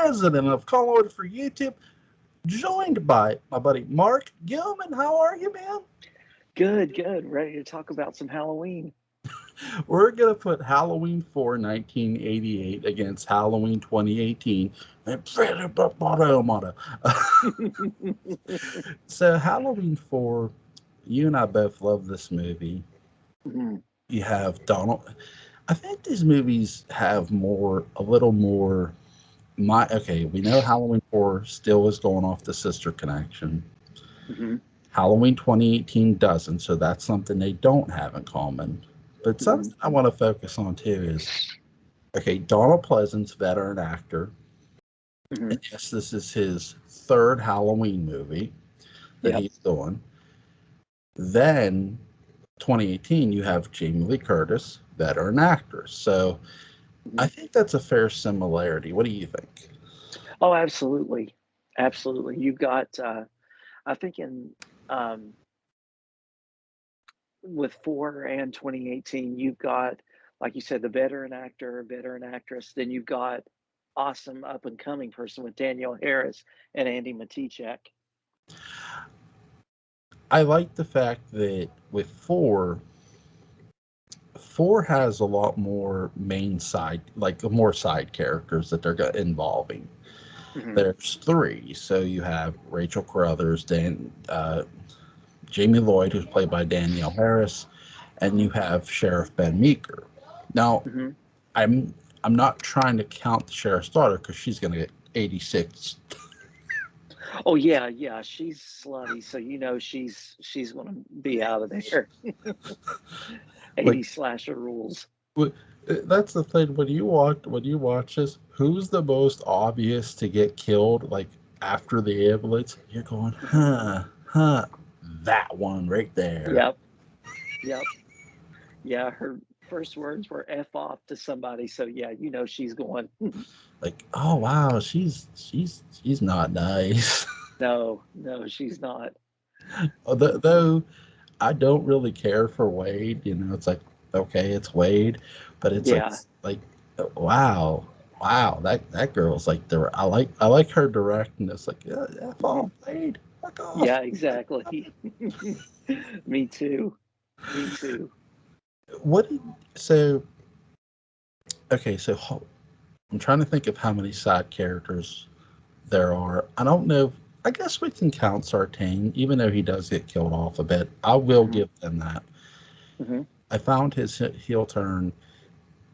president of Colorado for YouTube, joined by my buddy Mark Gillman. How are you, man? Good, good. Ready to talk about some Halloween. We're going to put Halloween 4 1988 against Halloween 2018. So, Halloween 4, you and I both love this movie. Mhm. You have Donald. I think these movies have a little more. Okay, we know Halloween 4 still is going off the sister connection. Mhm. Halloween 2018 doesn't, so that's something they don't have in common. But something Mhm. I want to focus on too is, okay, Donald Pleasance, veteran actor. And Mhm. yes, this is his third Halloween movie that Yep. he's doing. Then 2018, you have Jamie Lee Curtis, veteran actress. So I Mhm. think that's a fair similarity. What do you think? Oh, absolutely. Absolutely. You've got I think in um with 4 and 2018, you've got, like you said, the veteran actor, veteran actress, then you've got awesome up and coming person with Danielle Harris and Andy Matichak. I like the fact that with four has a lot more main side, like more side characters that they're involving. Mhm. There's three, so you have Rachel Carruthers, Jamie Lloyd, who's played by Danielle Harris, and you have Sheriff Ben Meeker. Now, Mhm. I'm I'm not trying to count the sheriff's daughter because she's going to get 86. Oh yeah, yeah, she's slutty, so she's gonna be out of there. Like 80 slasher rules. that's the thing when you watch this, who's the most obvious to get killed? Like after the ambulance, you're going, Mhm. huh, that one right there. Yep, yep. Yeah, her first words were "F off" to somebody, so yeah, she's going. Like, oh wow, she's not nice. No, no, she's not. Though I don't really care for Wade. It's like okay, it's Wade, but it's Yeah, like wow, wow, that girl's like I like her directness. Like yeah, F off, mhm. Wade, fuck off. Yeah, exactly. Me too, me too. What did so okay? So I'm trying to think of how many side characters there are. I don't know. I guess we can count Sartain, even though he does get killed off a bit. I will Mhm, give them that. mhm, I found his heel turn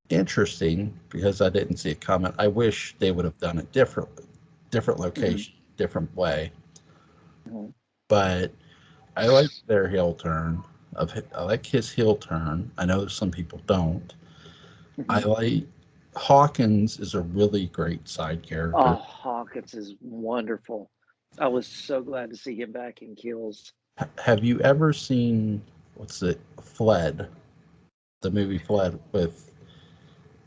interesting because I didn't see it coming. I wish they would have done it differently, different mhm, location, different way. mhm, But I like their heel turn. I like his heel turn. I know some people don't. I mhm. like Hawkins is a really great side Oh, character. Hawkins is wonderful. I was so glad to see him back in Kills. Have you ever seen what's it? Fled, the movie Fled with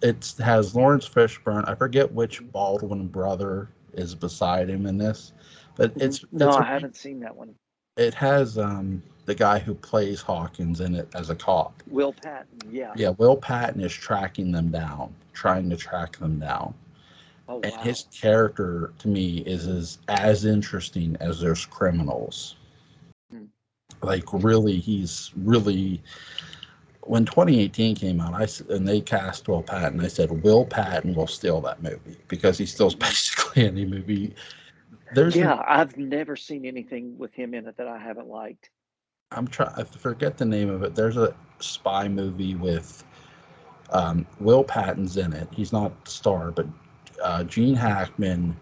it has Lawrence Fishburne. I forget which Mhm, Baldwin brother is beside him in this, but mhm. No, it's I a haven't seen that one. it has the guy who plays Hawkins in it as a cop. Will Patton, yeah. Yeah, Will Patton is tracking them down, trying to track them down, Oh and his wow. character to me is as interesting as there's criminals. Mhm, Like really, he's really when 2018 came out, and they cast Will Patton. I said Will Patton will steal that movie because he steals mhm. basically any movie. There's a Yeah, I've never seen anything with him in it that I haven't liked. I forget the name of it. There's a spy movie with Will Patton's in it. He's not the star, but Gene Hackman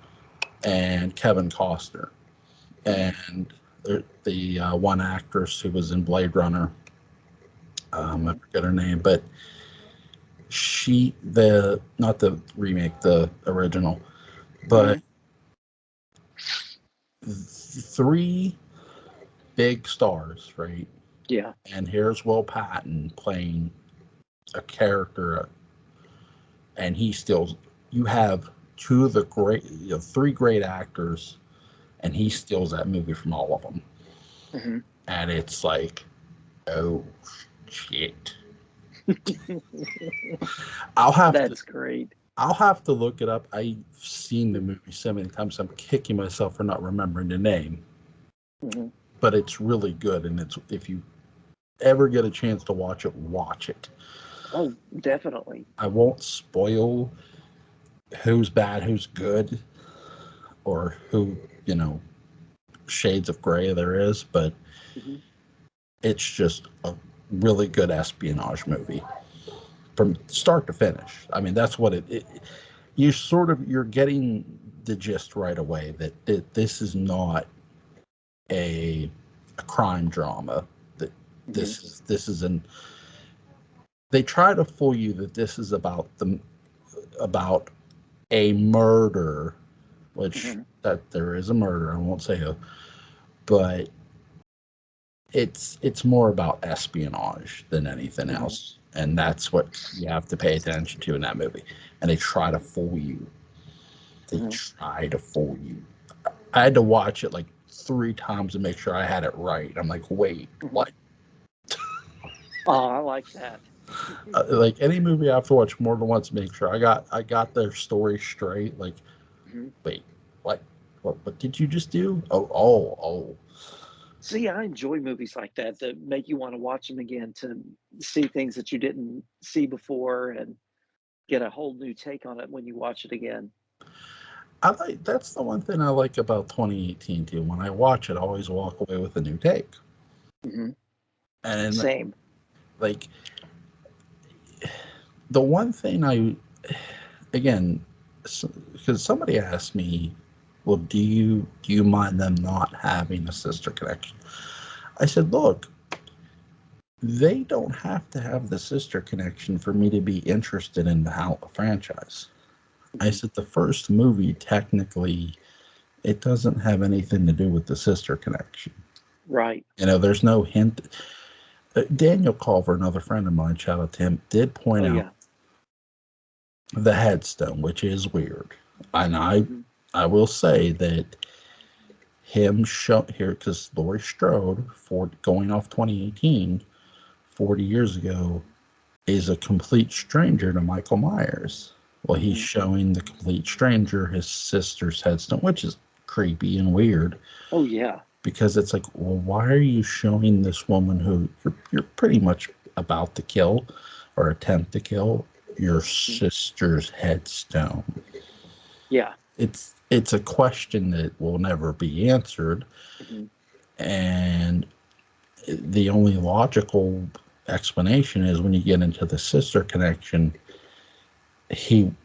and Kevin Costner Mhm, and the one actress who was in Blade Runner. I mhm, forget her name, but she the not the remake, the original, but mhm. three big stars, right? Yeah. And here's Will Patton playing a character, and he still. You have two of the three great actors, and he Mhm, steals that movie from all of them. mhm. And it's like, oh shit! I'll have to. That's great. I'll have to look it up. I've seen the movie so many times, I'm kicking myself for not remembering the name. Mm-hmm. But it's really good, and it's if you ever get a chance to watch it, watch it. Oh, definitely. I won't spoil who's bad, who's good, or who, shades of gray there is, but Mm-hmm. it's just a really good espionage movie from start to finish. I mean, that's what you're getting the gist right away that this is not a crime drama. That Mm-hmm. this is an they try to fool you that this is about a murder, which Mm-hmm. that there is a murder. I won't say who, but it's more about espionage than anything Mm-hmm. else, and that's what you have to pay attention to in that movie. And they try to fool you. They Mm-hmm. try to fool you. I had to watch it like 3 times to make sure I had it right. I'm like, wait, Mm-hmm. what? Oh, I like that. Like any movie, I have to watch more than once to make sure I got their story straight. Like, Mm-hmm. wait, what? What did you just do? Oh. See, I enjoy movies like that that make you want to watch them again to see things that you didn't see before and get a whole new take on it when you watch it again. I like that's the one thing I like about 2018 too. When I watch it, I always walk away with a new take. Hmm. And Same. like the one thing again, because somebody asked me, well, do you mind them not having a sister connection? I said, look, they don't have to have the sister connection for me to be interested in the franchise. I Hmm. said the first movie technically it doesn't have anything to do with the sister connection. Right. There's no hint. Daniel Culver, another friend of mine, shout out to him, did point Oh, out yeah. the headstone, which is weird. And Hmm. I will say that him show here because Laurie Strode, for going off 2018, 40 years ago, is a complete stranger to Michael Myers. Well, he's Hmm. showing the complete stranger his sister's headstone, which is creepy and weird Oh, yeah. because it's like, well, why are you showing this woman who you're pretty much about to kill or attempt to kill your Hmm. sister's headstone? Yeah. It's a question that will never be answered, Hmm. and the only logical explanation is when you get into the sister connection,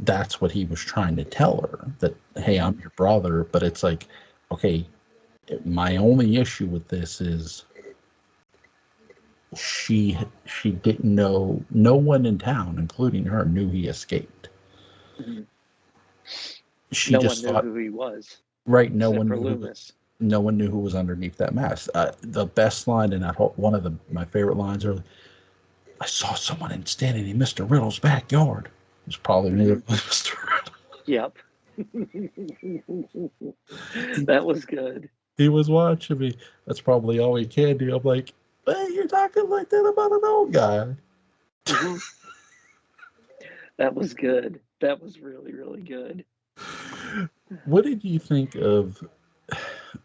that's what he was trying to tell her, that hey, I'm Hmm. your brother. But it's like, okay, my only issue with this is she didn't know, no one in town including her knew he escaped. Hmm. She No one just knew thought, who he was right, no except one for knew Loomis. no one knew who was underneath that mask. The best line in that whole, one of my favorite lines are, I saw someone standing in Mr. Riddle's backyard. It's probably me, Hmm. Mr. Riddle. Yep. That was good. He was watching me. That's probably all he can do. I'm like, hey, you're talking like that about an old guy. Hmm. That was good. That was really, really good. What did you think of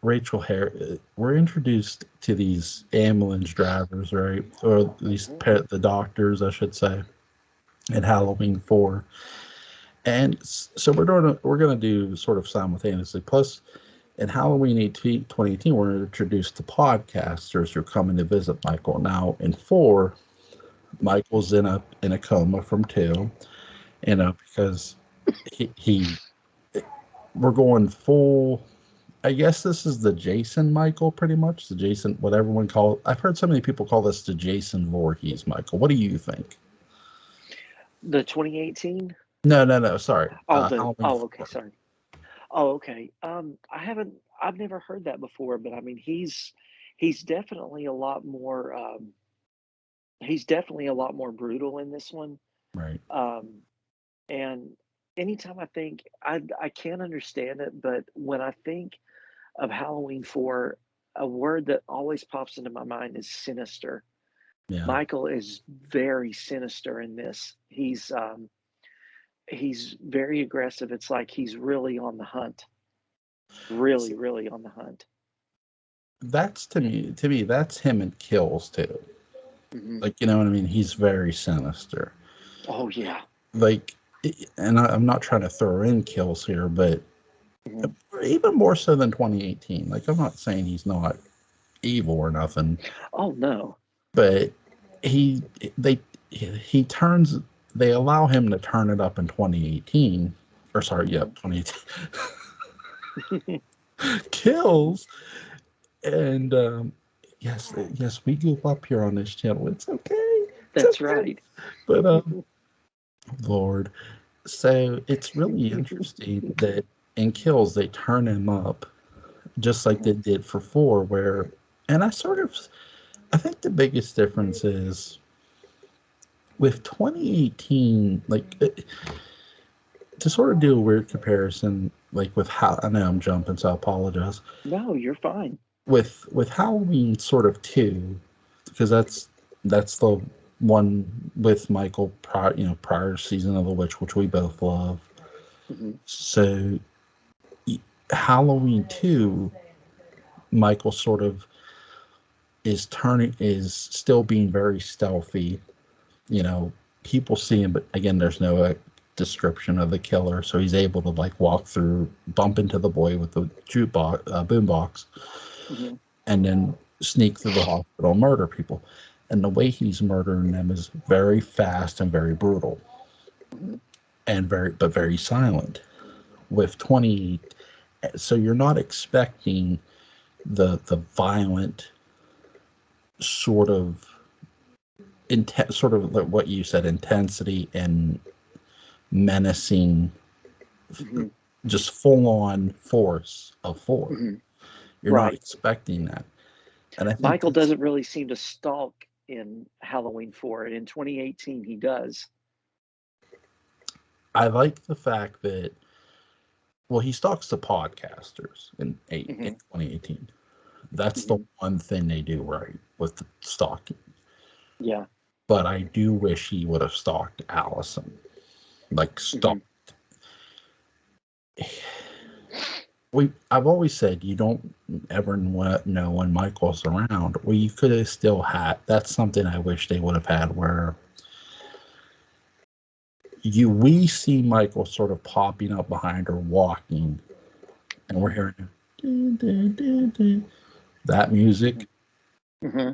Rachel Harris? We're introduced to these ambulance drivers, right? Or these Hmm. the doctors, I should say, in Halloween 4. And so we're gonna do sort of simultaneously. Plus, in Halloween 2018, we're introduced to podcasters who are coming to visit Michael. Now, in 4, Michael's in a coma from 2, because he we're going full. I guess this is the Jason Michael, pretty much the Jason, what everyone call. I've heard so many people call this the Jason Voorhees Michael. What do you think? The 2018. No. Sorry, Halloween Okay, 4. sorry. Oh, okay. I've never heard that before, but I mean, he's definitely a lot more. He's definitely a lot more brutal in this one. Right. Um, and anytime I think, I can't understand it, but when I think of Halloween 4, a word that always pops into my mind is sinister. Yeah. Michael is very sinister in this. he's very aggressive. It's like he's really on the hunt. Really, really on the hunt. That's to me, that's him in Kills too. Hmm. Like, you know what I mean? He's very sinister. Oh yeah. Like, and I'm not trying to throw in Kills here, but Hmm. even more so than 2018. Like, I'm not saying he's not evil or nothing, Oh no. but he they he turns they allow him to turn it up in 2018, or sorry, yeah, Hmm. 2018. Kills. And yes, we goof up here on this channel. It's okay. It's That's okay. right. But Lord, so it's really interesting that in Kills they turn him up just like they Hmm. did for 4, where, and I think the biggest difference is with 2018, like, to sort of do a weird comparison, like with how, I know I'm jumping, so I apologize. No, you're fine. With Halloween sort of 2, because that's the one with Michael prior season of the witch, which we both love. Hmm. So Halloween 2, Michael sort of is still being very stealthy. You know, people see him, but again, there's no description of the killer, so he's able to like walk through, bump into the boy with the jukebox, boombox, Hmm. and then sneak through the hospital and murder people. And the way he's murdering them is very fast and very brutal, Hmm. and very silent. With 20, so you're not expecting the violent sort of sort of like what you said, intensity and menacing, Hmm. just full on force of 4. Hmm. You're not Right. expecting that, and I think Michael that's doesn't really seem to stalk in Halloween 4, and in 2018 he does. I like the fact that, well, he stalks the podcasters in Hmm. 2018. That's the Hmm. one thing they do right with the stalking. Yeah. But I do wish he would have stalked Allison. Like, Hmm. stalked. I've always said you don't ever know when Michael's around. Well, you could have still had. That's something I wish they would have had, where we see Michael sort of popping up behind her, walking, and we're Hmm. hearing dun, dun, dun, dun, that music, Hmm.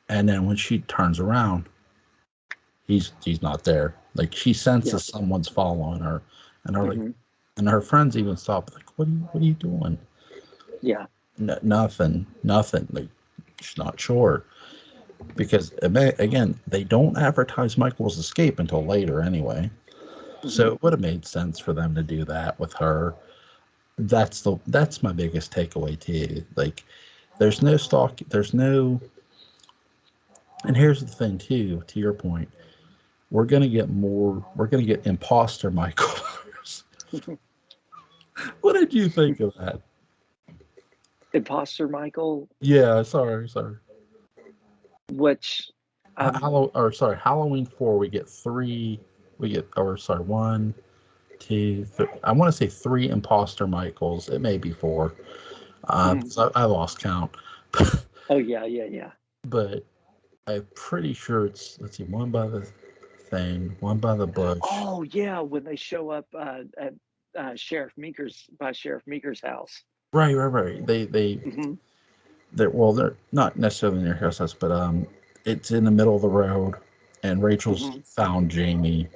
and then when she turns around, he's not there. Like, she Yeah. senses someone's following her, and her like, Hmm. and her friends even stop. Like, what are you doing? Yeah. Nothing. Like, she's not sure, because again, they don't advertise Michael's escape until later anyway. So Hmm. it would have made sense for them to do that with her. That's my biggest takeaway too. Like, there's no stalk. There's no. And here's the thing too. To your point, we're gonna get more. We're gonna get imposter Michael. What did you think of that? Imposter Michael, Yeah, sorry. which Halloween 4. We get three. We get, or sorry, one, two, three. I want to say three imposter Michaels. It may be four. Mhm. 'Cause I lost count. Oh yeah, yeah, yeah. But I'm pretty sure it's, let's see, one by the thing, one by the bush. Oh yeah, when they show up at Sheriff Meeker's house. Right. Hmm. They're not necessarily near his house, but it's in the middle of the road, and Rachel's Hmm. found Jamie,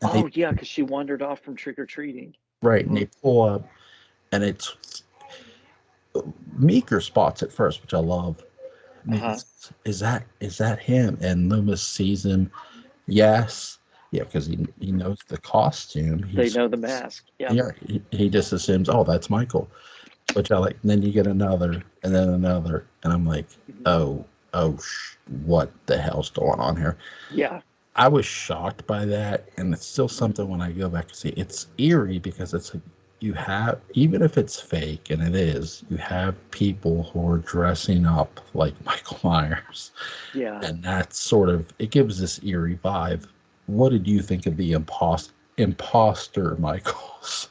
and they Oh yeah, because she wandered off from trick or treating. right, and Hmm. they pull up, and it's Meeker spots it first, which I love. Meeker Uh-huh. says, is that him? And Loomis sees him. Yes, yeah, because he knows the costume. They know the mask. Yep. Yeah, he just assumes, oh, that's Michael. Which I like. And then you get another, and then another, and I'm like, Hmm. oh, what the hell's going on here? Yeah. I was shocked by that, and it's still Hmm. something when I go back and see. It's eerie because it's like, you have, even if it's fake, and it is, you have people who are dressing up like Michael Myers, Yeah. and that's sort of, it gives this eerie vibe. What did you think of the imposter? imposter Michaels.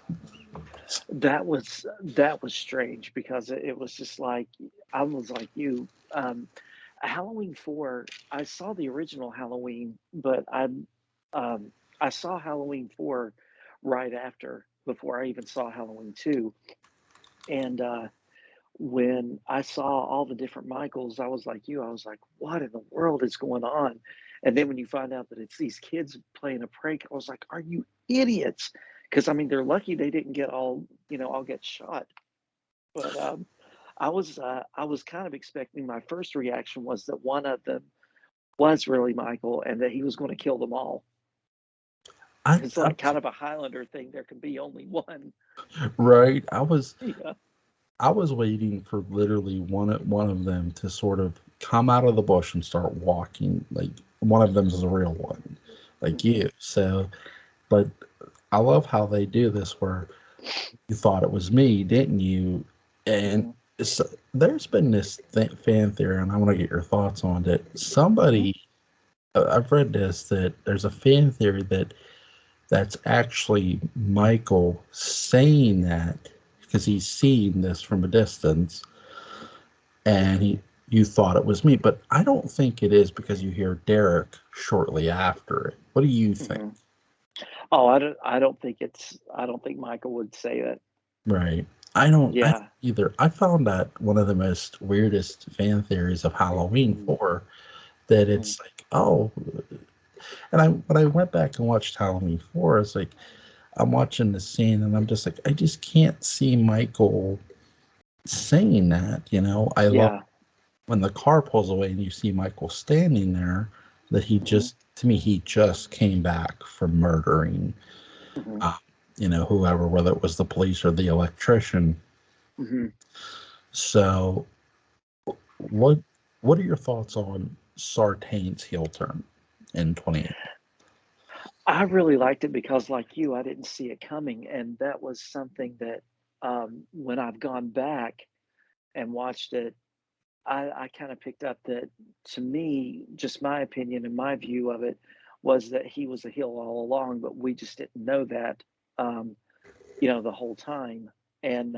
That was strange because it was just like I was like you. Halloween 4. I saw the original Halloween, but I saw Halloween 4 right after before I even saw Halloween 2, and when I saw all the different Michaels, I was like you. I was like, what in the world is going on? And then when you find out that it's these kids playing a prank, I was like, are you idiots? Because I mean, they're lucky they didn't get all get shot. But I was kind of expecting my first reaction was that one of them was really Michael and that he was going to kill them all. I, It's I like kind of a Highlander thing. There can be only one. right. Yeah. I was waiting for literally one of them to sort of come out of the bush and start walking. Like one of them is a real one, like Hmm. you. So, but I love how they do this where you thought it was me, didn't you? And Hmm. it's, there's been this fan theory, and I want to get your thoughts on it. Hmm. Somebody, I've read this, that there's a fan theory that that's actually Michael saying that because he's seeing this from a distance, and you thought it was me, but I don't think it is because you hear Derek shortly after it. What do you think? Hmm. Oh, I don't think Michael would say that. Right. I don't Yeah. either. I found that one of the most weirdest fan theories of Halloween Hmm. 4 that Hmm. it's like, oh, and I when I went back and watched Halloween 4, it's like I'm watching the scene and I'm just like, I just can't see Michael saying that. I love Yeah. when the car pulls away and you see Michael standing there, that he Hmm. just, to me, he just came back from murdering, Hmm. uh, whoever, whether it was the police or the electrician. Hmm. So, what what are your thoughts on Sartain's heel turn in 28? I really liked it because, like you, I didn't see it coming, and that was something that when I've gone back and watched it, I kind of picked up that to me, just my opinion and my view of it was that he was a heel all along, but we just didn't know that, um, the whole time. And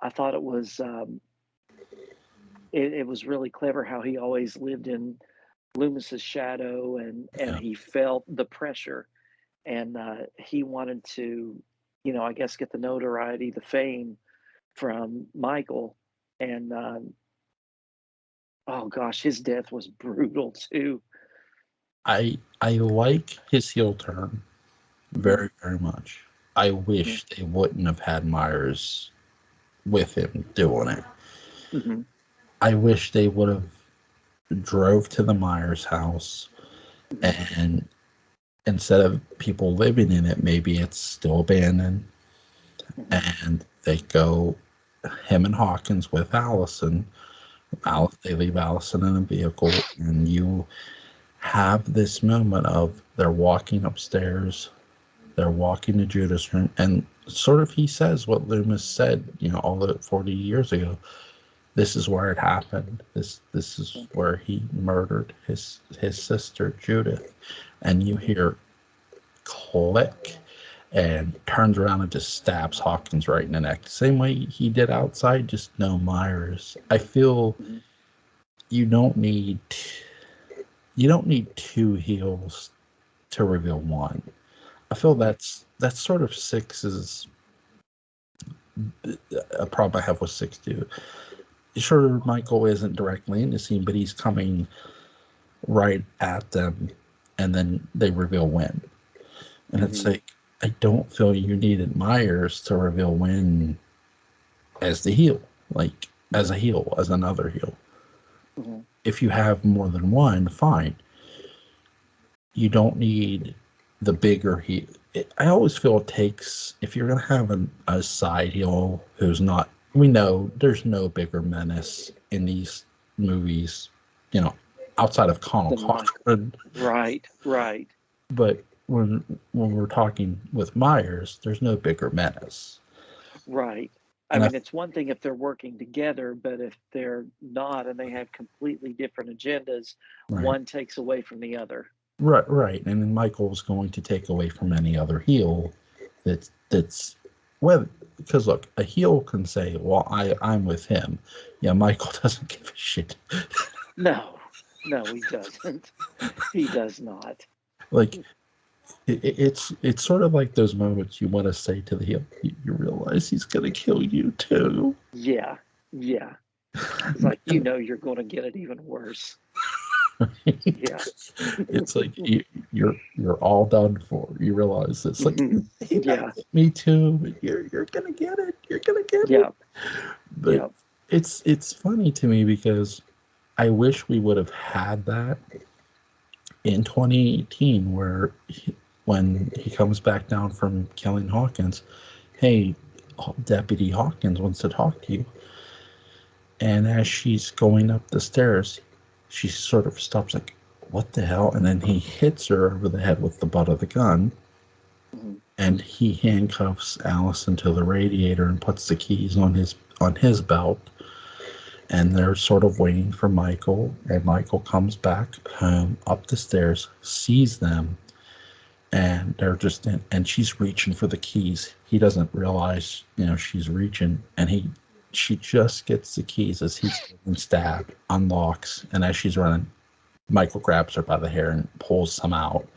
I thought it was really clever how he always lived in Loomis's shadow, and Yeah, he felt the pressure, and he wanted to, I guess, get the notoriety, the fame from Michael, and oh gosh, his death was brutal too. I like his heel turn Hmm. very very much. I Hmm. wish they wouldn't have had Myers with him doing it. Hmm. I wish they would have drove to the Myers house, Hmm. and instead of people living in it, maybe it's still abandoned, Hmm. and they go him and Hawkins with Allison. Hmm. They leave Allison in a vehicle, and you have this moment of they're walking upstairs, they're walking to Judah's room, and sort of he says what Loomis said, all the 40 years ago. This is where it happened. This is where he murdered his sister Judith, and you Hmm. hear click, and turns around and just stabs Hawkins right in the neck. Same way he did outside, just no Myers. I feel Hmm. you don't need you don't need two heels to reveal one. I feel Hmm. that's sort of six's a problem I have with six too. Sure, Michael isn't directly in the scene, but he's coming right at them, and then they reveal when. And it's Hmm. like I don't feel you needed Myers to reveal when as the heel, like as a heel, as another heel. Hmm. If you have more than one, fine. You don't need the bigger heel. I always feel it takes, if you're going to have a side heel who's not, we know there's no bigger menace in these movies, you know, outside of Connell Then Michael, Cochran. right, right, But when we're talking with Myers, there's no bigger menace. right. I And I, mean, it's one thing if they're working together, but if they're not and they have completely different agendas, right. one takes away from the other. right. And then Michael was going to take away from any other heel that's whether because look, a heel can say, "Well, I'm with him." Yeah, Michael doesn't give a shit. No, no, he doesn't. He does not. Like it's sort of like those moments you want to say to the heel, you realize he's gonna kill you too. Yeah, yeah. It's like, you know, you're going to get it even worse. Yeah. It's like you're all done for. You realize it's like he might Yeah, get me too, but you're gonna get it. You're gonna get it. yeah, But yeah. it's funny to me because I wish we would have had that in 2018, where when he comes back down from killing Hawkins, hey, Deputy Hawkins wants to talk to you. And as she's going up the stairs, she sort of stops, like, what the hell? And then he hits her over the head with the butt of the gun. Mhm. And he handcuffs Allison to the radiator and puts the keys on his belt. And they're sort of waiting for Michael. And Michael comes back home up the stairs, sees them, and they're just in, and she's reaching for the keys. He doesn't realize, she's reaching, and she just gets the keys as he's getting stabbed, unlocks, and as she's running, Michael grabs her by the hair and pulls some out.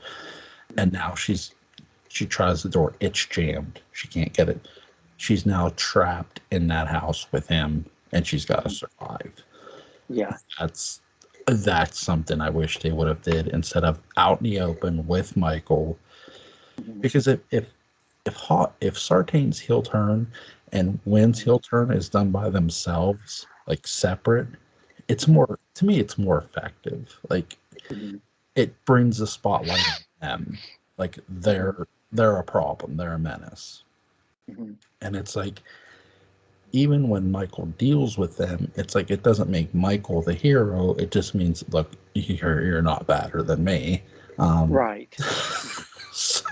And now she tries the door, it's jammed. She can't get it. She's now trapped in that house with him, and she's got to survive. Yeah. That's that's something I wish they would have did instead of out in the open with Michael. Mhm. Because if Sartain's heel turn and Wynn's heel turn is done by themselves, like separate, it's Mhm. more, to me, it's more effective. Like, Mhm. it brings the spotlight on them. Like, Mhm. they're a problem, they're a menace. Mhm. And it's like, even when Michael deals with them, it's like it doesn't make Michael the hero. It just means, look, you're not better than me. Um, Right. so,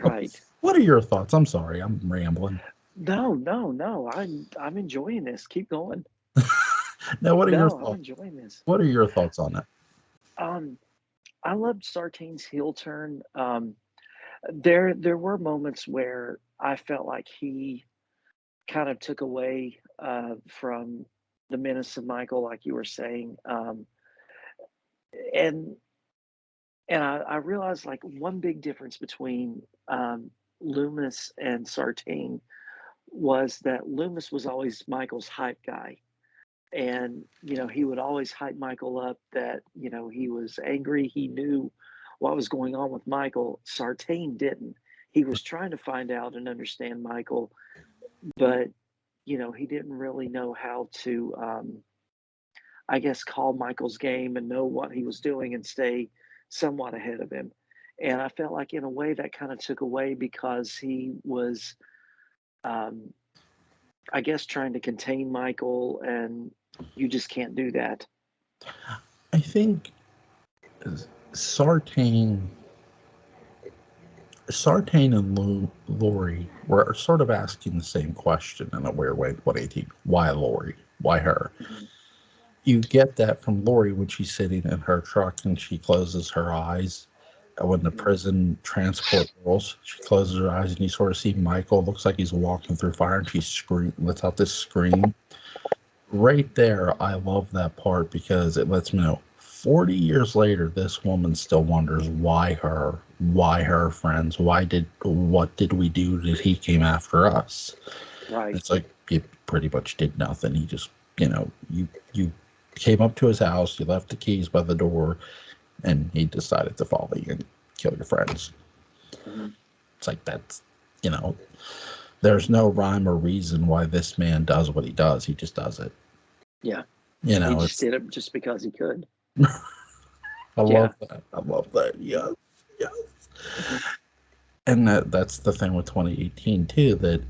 Right. what are your thoughts? I'm sorry, I'm rambling. No, no, no. I'm enjoying this. Keep going. Now, what are your No, I'm thoughts? enjoying this. What are your thoughts on that? Um, I loved Sartain's heel turn. There were moments where I felt like he kind of took away from the menace of Michael, like you were saying. And I realized like one big difference between Loomis and Sartain was that Loomis was always Michael's hype guy. And, he would always hype Michael up that, he was angry. He knew what was going on with Michael. Sartain didn't. He was trying to find out and understand Michael, but, he didn't really know how to, I guess, call Michael's game and know what he was doing and stay somewhat ahead of him. And I felt like, in a way, that kind of took away because he was, um, I guess, trying to contain Michael, and you just can't do that. I think Sartain, Sartain and Lori were sort of asking the same question in a weird way. 2018. Why Lori? Why her? Mhm. You get that from Lori when she's sitting in her truck and she closes her eyes. When the Mhm. prison transport rolls, she closes her eyes and you sort of see Michael. Looks like he's walking through fire, and she lets out this scream. Right there, I love that part because it lets me know 40 years later, this woman still wonders why her friends, what did we do that he came after us? Right. It's like he pretty much did nothing. He just, you came up to his house, you left the keys by the door, and he decided to follow you and kill your friends. Mhm. It's like you know, there's no rhyme or reason why this man does what he does. He just does it. Yeah. He just It's did it just because he could. I love Yeah. that. I love that. Yes. Yes. Mhm. And that's the thing with 2018 too, that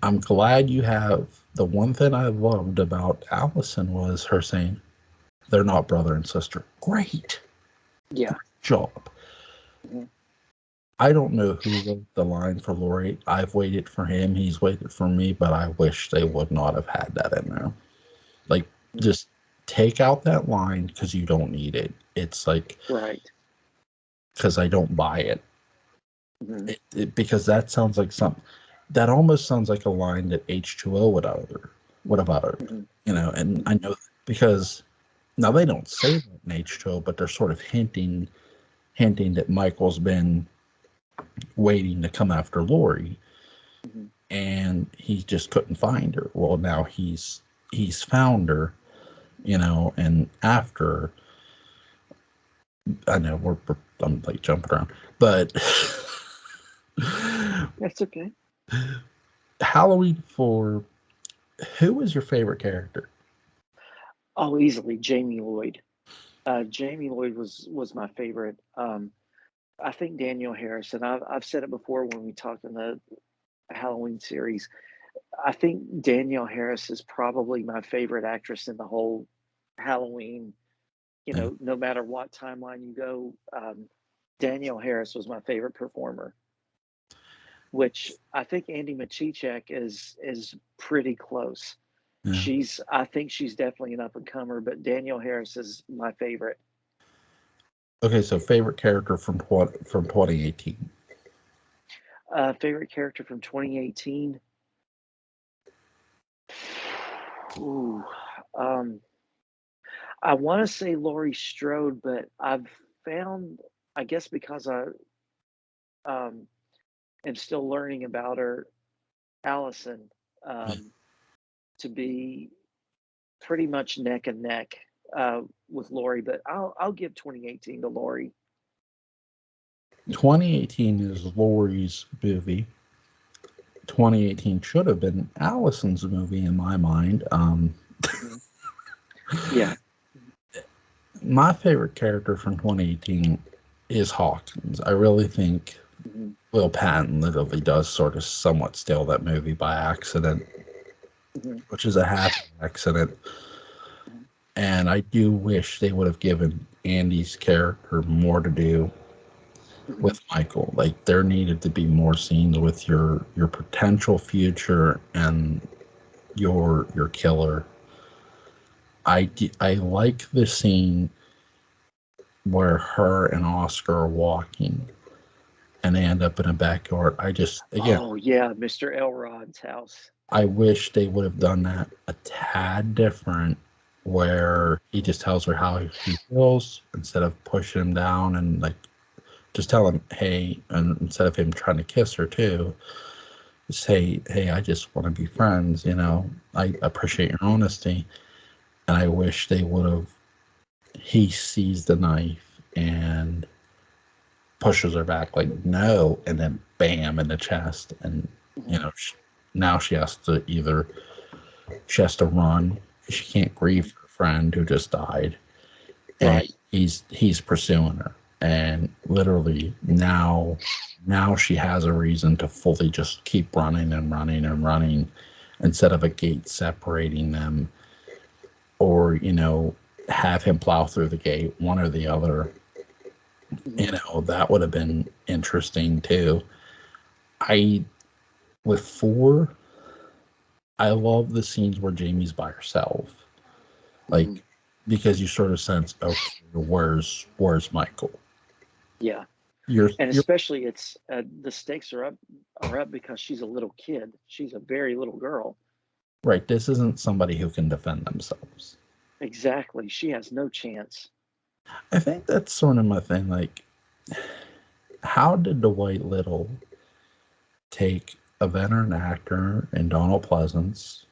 I'm glad you have the one thing I loved about Allison was her saying they're not brother and sister. Great. Yeah. Great job. Mhm. I don't know who wrote the line for Lori. I've waited for him. He's waited for me, but I wish they would not have had that in there. Like, Mhm. just take out that line because you don't need it. It's like, Right. because I don't buy it. Hmm. Because that sounds like that almost sounds like a line that H2O would have uttered, Hmm. and I Hmm. know because now they don't say that in H2O, but they're sort of hinting that Michael's been waiting to come after Lori, Hmm. and he just couldn't find her. Well, now he's found her, and after, I know I'm like jumping around, but That's okay. Halloween 4, who was your favorite character? Oh, easily Jamie Lloyd. Jamie Lloyd was my favorite. I think Danielle Harris, and I've said it before when we talked in the Halloween series. I think Danielle Harris is probably my favorite actress in the whole Halloween. Yeah. No matter what timeline you go, Danielle Harris was my favorite performer. Which I think Andy Machichek is pretty close. Yeah. I think she's definitely an up and comer, but Danielle Harris is my favorite. Okay, so favorite character from 2018. Favorite character from 2018. Ooh, um, I want to say Laurie Strode, but I've found, I guess because I um, am still learning about her, Allison, Yeah. um, to be pretty much neck and neck with Laurie. But I'll give 2018 to Laurie. 2018 is Laurie's movie. 2018 should have been Allison's movie in my mind. Hmm. Yeah. My favorite character from 2018 is Hawkins. I really think Hmm. Will Patton literally does sort of somewhat steal that movie by accident, Hmm. which is a happy accident. And I do wish they would have given Andy's character more to do Hmm. with Michael. Like there needed to be more scenes with your potential future and your killer. I like the scene where her and Oscar are walking and they end up in a backyard. I just, again, Oh yeah, Mr. Elrod's house. I wish they would have done that a tad different, where he just tells her how he feels instead of pushing him down and like just tell him, hey, and instead of him trying to kiss her too, say, hey, I just want to be friends, I appreciate your honesty. And I wish they would have, he sees the knife and pushes her back like no, and then bam in the chest, and you Hmm. know now she has to run. She can't grieve her friend who just died, and Right. he's pursuing her, and literally now she has a reason to fully just keep running and running and running instead of a gate separating them, or have him plow through the gate, one or the other. Hmm. That would have been interesting too. I With 4, I love the scenes where Jamie's by herself, Hmm. like because you sort of sense, okay, where's Michael? Yeah, and You're especially it's the stakes are up because she's a little kid. She's a very little girl. right. This isn't somebody who can defend themselves. Exactly. She has no chance. I think that's sort of my thing. Like, how did Dwight Little take a veteran actor in Donald Pleasance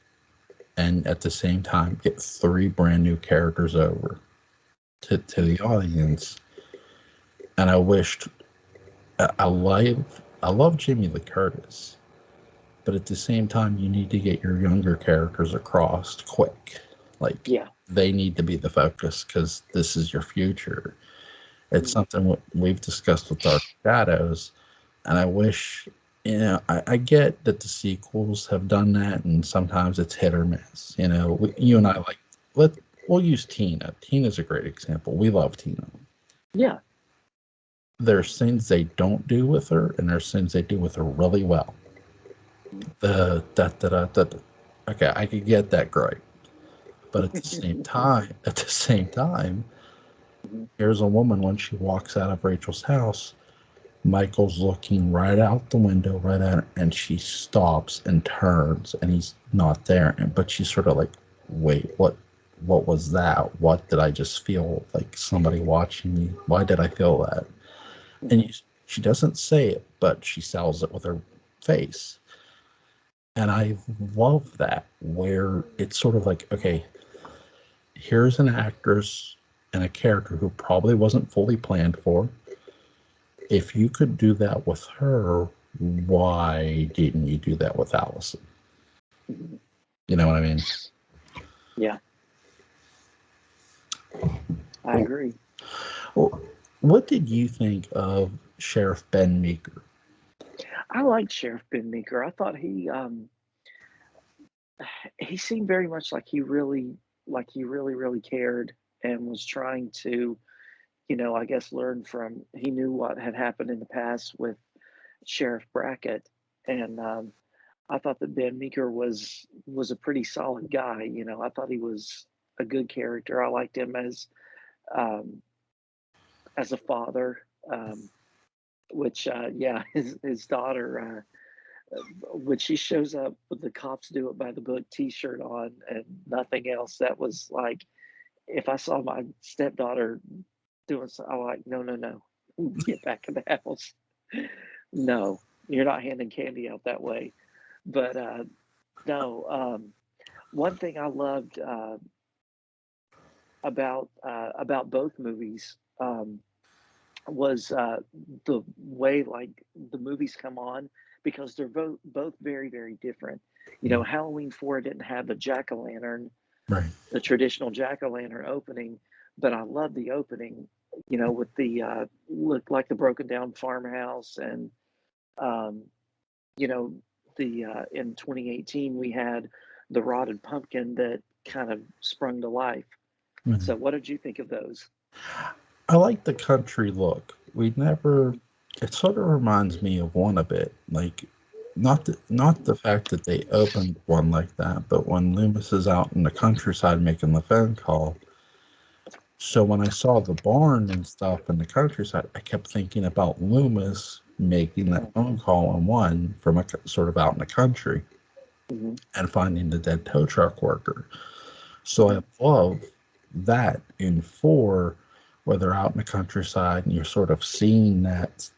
and at the same time get 3 brand new characters over to the audience? And I wished I love Jamie Lee Curtis, but at the same time, you need to get your younger characters across quick. Like Yeah. they need to be the focus because this is your future. It's Hmm. something we've discussed with Dark Shadows, and I wish I get that the sequels have done that, and sometimes it's hit or miss. You and I Hmm. we'll use Tina. Tina's a great example. We love Tina. Yeah. There's things they don't do with her, and there's things they do with her really well. Mhm. The okay, I could get that great, but at the same time, Hmm. Here's a woman when she walks out of Rachel's house. Michael's looking right out the window, right at her, and she stops and turns, and he's not there. But she's sort of like, "Wait, what? What was that? What did I just feel? Like somebody watching me? Why did I feel that?" And Hmm. she doesn't say it, but she sells it with her face. And I love that, where it's sort of like, okay, here's an actress and a character who probably wasn't fully planned for. If you could do that with her, why didn't you do that with Allison? Hmm. You know what I mean? Yeah, I agree. Well, what did you think of Sheriff Ben Meeker? I liked Sheriff Ben Meeker. I thought he seemed very much like he really cared and was trying to, I guess learn from. He knew what had happened in the past with Sheriff Brackett, and I thought that Ben Meeker was a pretty solid guy. I thought he was a good character. I liked him um, as a father, which yeah, his daughter. When she shows up with the cops do it by the book T-shirt on and nothing else, that was like if I saw my stepdaughter doing so, I'm like, no, no, no, get back in the house. No, you're not handing candy out that way. But no, one thing I loved about both movies was the way like the movies come on because they're both very different. Halloween 4 didn't have the jack o' lantern, Right. the traditional jack o' lantern opening, but I love the opening. With the look like the broken down farmhouse and um, you know the in 2018 we had the rotted pumpkin that kind of sprung to life. Mhm. So what did you think of those? I like the country look. We never. Mhm. It sort of reminds me of one a bit, like not the fact that they opened one like that, but when Loomis is out in the countryside making the phone call. So when I saw the barn and stuff in the countryside, I kept thinking about Loomis making that Mhm. phone call on one from sort of out in the country Mhm. and finding the dead tow truck worker. So I Mhm. love that in 4, where they're out in the countryside and you're sort of seeing that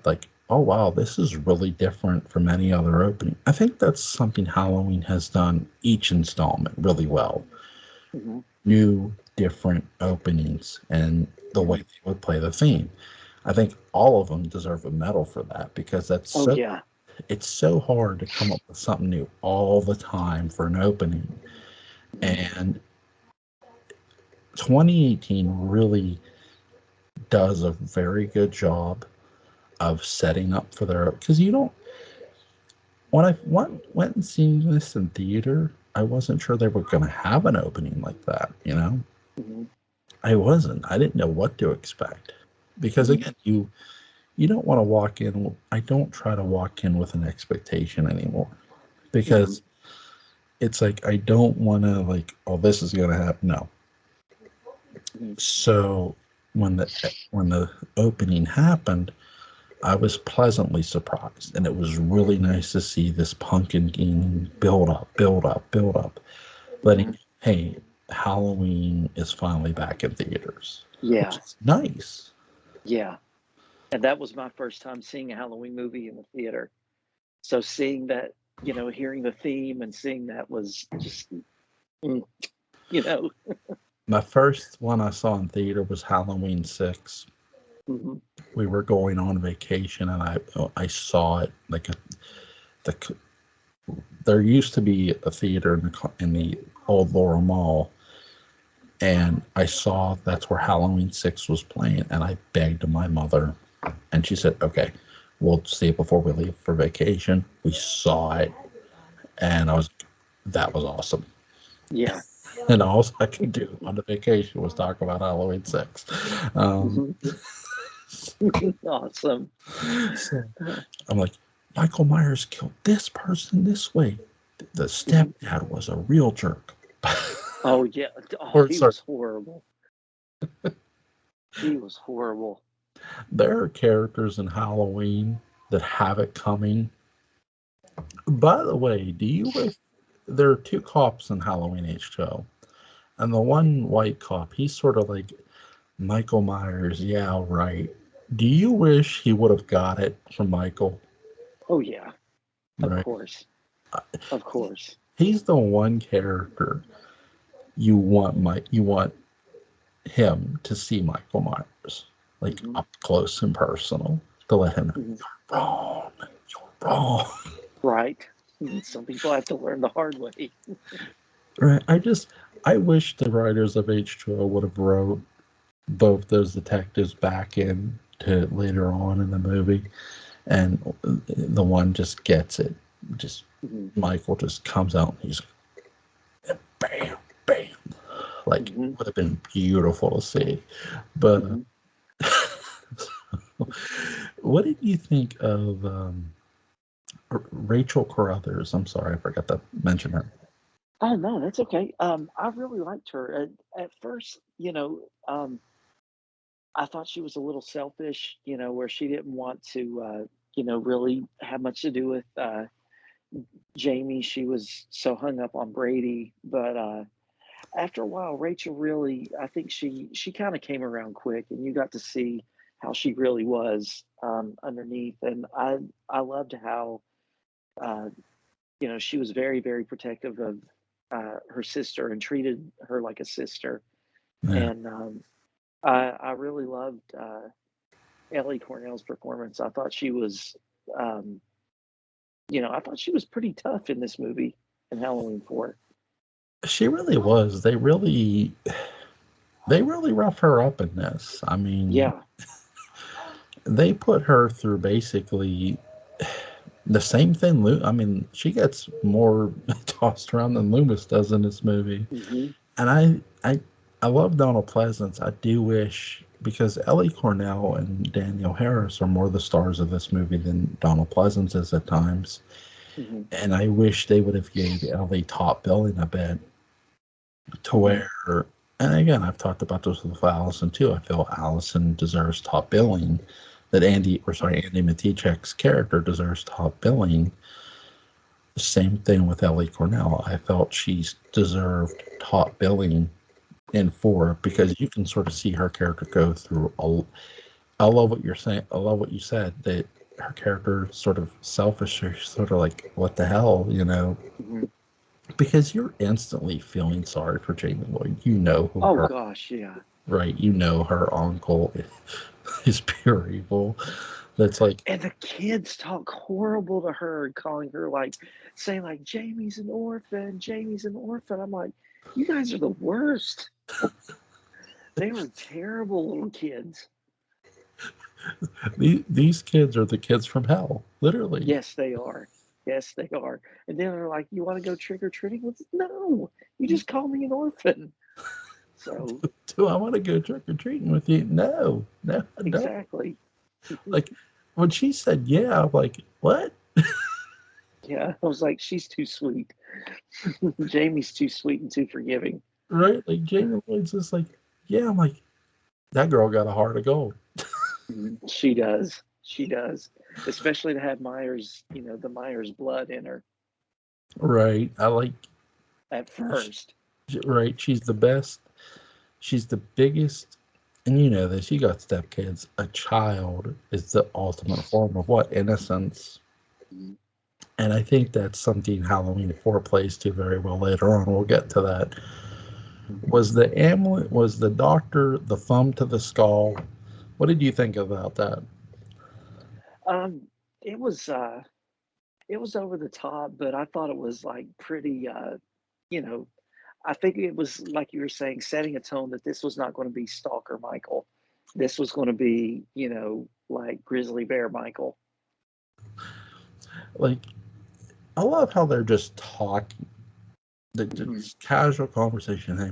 like, oh wow, this is really different from any other opening. I think that's something Halloween has done each installment really well. Mhm. New, different openings and the way Mhm. they would play the theme. I think all of them deserve a medal for that because Oh yeah. it's so hard to come up with something new all the time for an opening. Mhm. And 2018 really does a very good job of setting up for their, because you don't, when I went and seen this in theater, I wasn't sure they were going to have an opening like that, you know? Mhm. I wasn't. I didn't know what to expect. Because Mhm. again, you don't want to walk in. I don't try to walk in with an expectation anymore Mhm. because it's like I don't want to like, oh, this is gonna happen. No. Mhm. So when the opening happened, I was pleasantly surprised, and it was really nice to see this pumpkin game build up, build up, build up, letting Mhm. hey, Halloween is finally back in theaters, which Yeah. is nice. Yeah. And that was my first time seeing a Halloween movie in the theater. So seeing that, hearing the theme and seeing that was just, mm, you know. My first one I saw in theater was Halloween 6. Mhm. We were going on vacation, and I saw it like the there used to be a theater in the old Laurel Mall, and I saw that's where Halloween 6 was playing, and I begged my mother, and she said, "Okay, we'll see it before we leave for vacation." We saw it, and that was awesome. Yeah. And all I could do on the vacation was talk about Halloween 6. Um, Mhm. Awesome. so I'm like, Michael Myers killed this person this way. The Mhm. stepdad was a real jerk. Oh, yeah. Oh, Or he sorry, was horrible. He was horrible. There are characters in Halloween that have it coming. By the way, do you wish there are two cops in Halloween H2O, and the one white cop, he's sort of like Michael Myers. Yeah, right. Do you wish he would have got it from Michael? Oh yeah, of Right. course, of course. He's the one character you want him to see Michael Myers, like Hmm. up close and personal, to let him know Hmm. you're wrong, you're wrong. Right. Some people have to learn the hard way. Right. I wish the writers of H2O would have wrote both those detectives back in to later on in the movie, and the one just gets it. Just Hmm. Michael just comes out and he's bam, bam. Like, Hmm. would have been beautiful to see. But Hmm. what did you think of Rachel Carruthers? I'm sorry, I forgot to mention her. Oh no, that's okay. I really liked her. At first, I thought she was a little selfish, where she didn't want to, really have much to do with Jamie. She was so hung up on Brady, but after a while, Rachel really, I think she kind of came around quick, and you got to see how she really was underneath. And I loved how uh, she was very very protective of her sister and treated her like a sister. Yeah. And I really loved Ellie Cornell's performance. I thought she was, um, I thought she was pretty tough in this movie in Halloween 4. She really was. They really rough her up in this. I mean, Yeah. they put her through basically the same thing. I mean, she gets more tossed around than Loomis does in this movie. Hmm. And I love Donald Pleasance. I do wish, because Ellie Cornell and Danielle Harris are more the stars of this movie than Donald Pleasance is at times. Hmm. And I wish they would have gave Ellie top billing a bit to Hmm. where, and again, I've talked about this with Allison too. I feel Allison deserves top billing. That Andy Matichek's character deserves top billing. The same thing with Ellie Cornell. I felt she's deserved top billing in 4 because you can sort of see her character go through a. I love what you're saying. I love what you said, that her character is sort of selfish, or sort of like, what the hell, Hmm. because you're instantly feeling sorry for Jamie Lloyd. You know who Oh her, gosh, yeah. right? You know her uncle is pure evil. That's like, And the kids talk horrible to her and calling her like, saying like, Jamie's an orphan, Jamie's an orphan. I'm like, you guys are the worst. They were terrible little kids. these kids are the kids from hell, literally. Yes, they are. Yes, they are. And then they're like, you want to go trick or treating with? No, you just call me an orphan. So Do I want to go trick or treating with you? No, no, no. exactly. Like, when she said yeah, I'm like, what? Yeah, I was like, she's too sweet. Jamie's too sweet and too forgiving. Right? Like, Jamie Lloyd's just like, yeah. I'm like, that girl got a heart of gold. Mhm. She does. She does. Especially to have Myers, the Myers blood in her Right? I like, at first. right? She's the best. She's the biggest. And you know this, you got stepkids. A child is the ultimate form of what? Innocence. Mhm. And I think that's something Halloween 4 plays to very well later on. We'll get to that. Was the amulet, was the doctor the thumb to the skull? What did you think about that? Um, it was it was over the top, but I thought it was like pretty you know, I think it was like you were saying, setting a tone that this was not going to be Stalker Michael. This was going to be, like Grizzly Bear Michael. Like, I love how they're just talking, the Hmm. just casual conversation. Hey,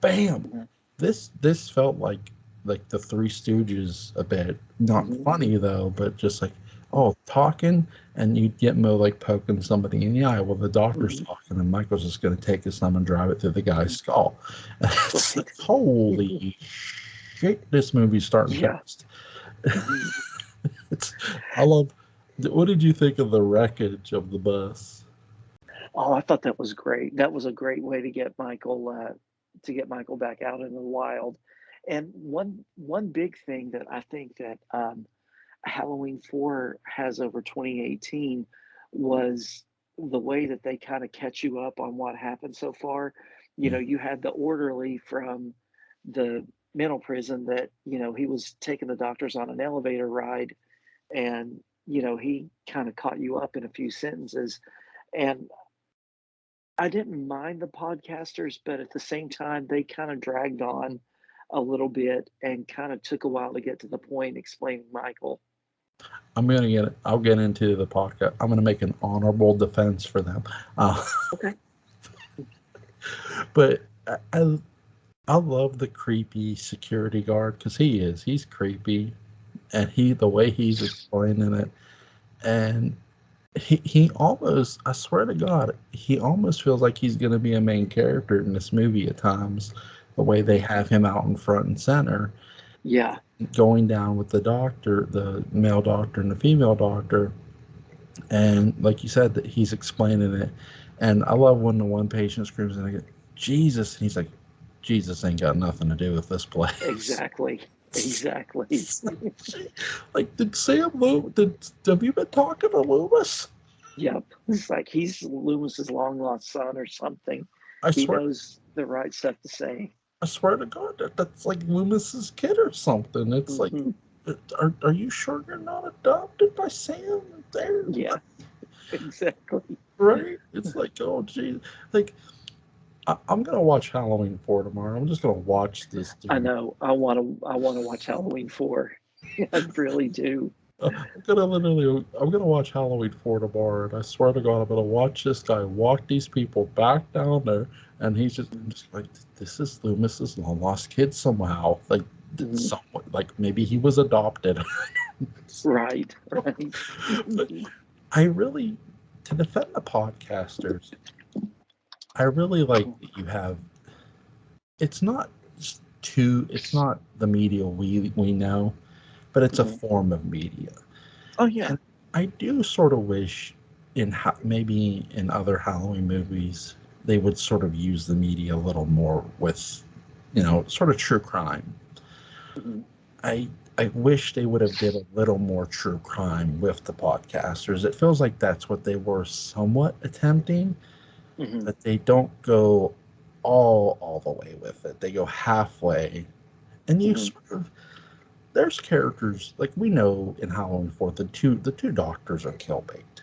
bam! Hmm. This felt like the Three Stooges a bit. Not Hmm. funny though, but just like, oh, talking, and you'd get Mo like poking somebody in the eye. Well, the doctor's Hmm. talking, and Michael's just going to take his thumb and drive it through the guy's skull. And it's like, Right. holy. shit, this movie's starting Yeah. fast. Mhm. It's, I love. What did you think of the wreckage of the bus? Oh, I thought that was great. That was a great way to get Michael back out in the wild. And one big thing that I think that Halloween 4 has over 2018 was the way that they kind of catch you up on what happened so far. You know, Yeah. you had the orderly from the mental prison that, he was taking the doctors on an elevator ride, and, he kind of caught you up in a few sentences. And I didn't mind the podcasters, but at the same time, they kind of dragged on a little bit and kind of took a while to get to the point explaining Michael. I'll get into the podcast. I'm gonna make an honorable defense for them. Uh, Okay. but I love the creepy security guard because he's creepy, and the way he's explaining it, and he almost, I swear to God, he almost feels like he's going to be a main character in this movie at times. The way they Mhm. have him out in front and center, Yeah. going down with the doctor, the male doctor and the female doctor, and like you said, that he's explaining it. And I love when the one patient screams and I go, Jesus, and he's like, Jesus ain't got nothing to do with this place. Exactly. Exactly. It's like, did Sam have you been talking to Loomis? Yep. It's like he's Loomis's long lost son or something. I He swear, knows the right stuff to say. I swear to God, that's like Loomis's kid or something. It's like, Hmm. are you sure you're not adopted by Sam? There, Yeah, exactly. right? It's like, oh, geez, like I'm gonna watch Halloween 4 tomorrow. I'm just gonna watch this I dude. know. I want to watch Halloween 4. I really do. I'm gonna watch Halloween 4 tomorrow, and I swear to God, I'm gonna watch this guy walk these people back down there, and I'm just like, this is Loomis's long lost kid somehow. Like, Mhm. somewhat, like maybe he was adopted. Right, right. But I really, to defend the podcasters, I really like that you have. It's not it's not the media we know, but it's a Mhm. form of media. Oh, yeah. And I do sort of wish maybe in other Halloween movies they would sort of use the media a little more with, sort of true crime. Mhm. I I wish they would have did a little more true crime with the podcasters. It feels like that's what they were somewhat attempting, Mhm. but they don't go all the way with it. They go halfway, and you Mhm. sort of there's characters like we know in Halloween 4 the two doctors are kill bait.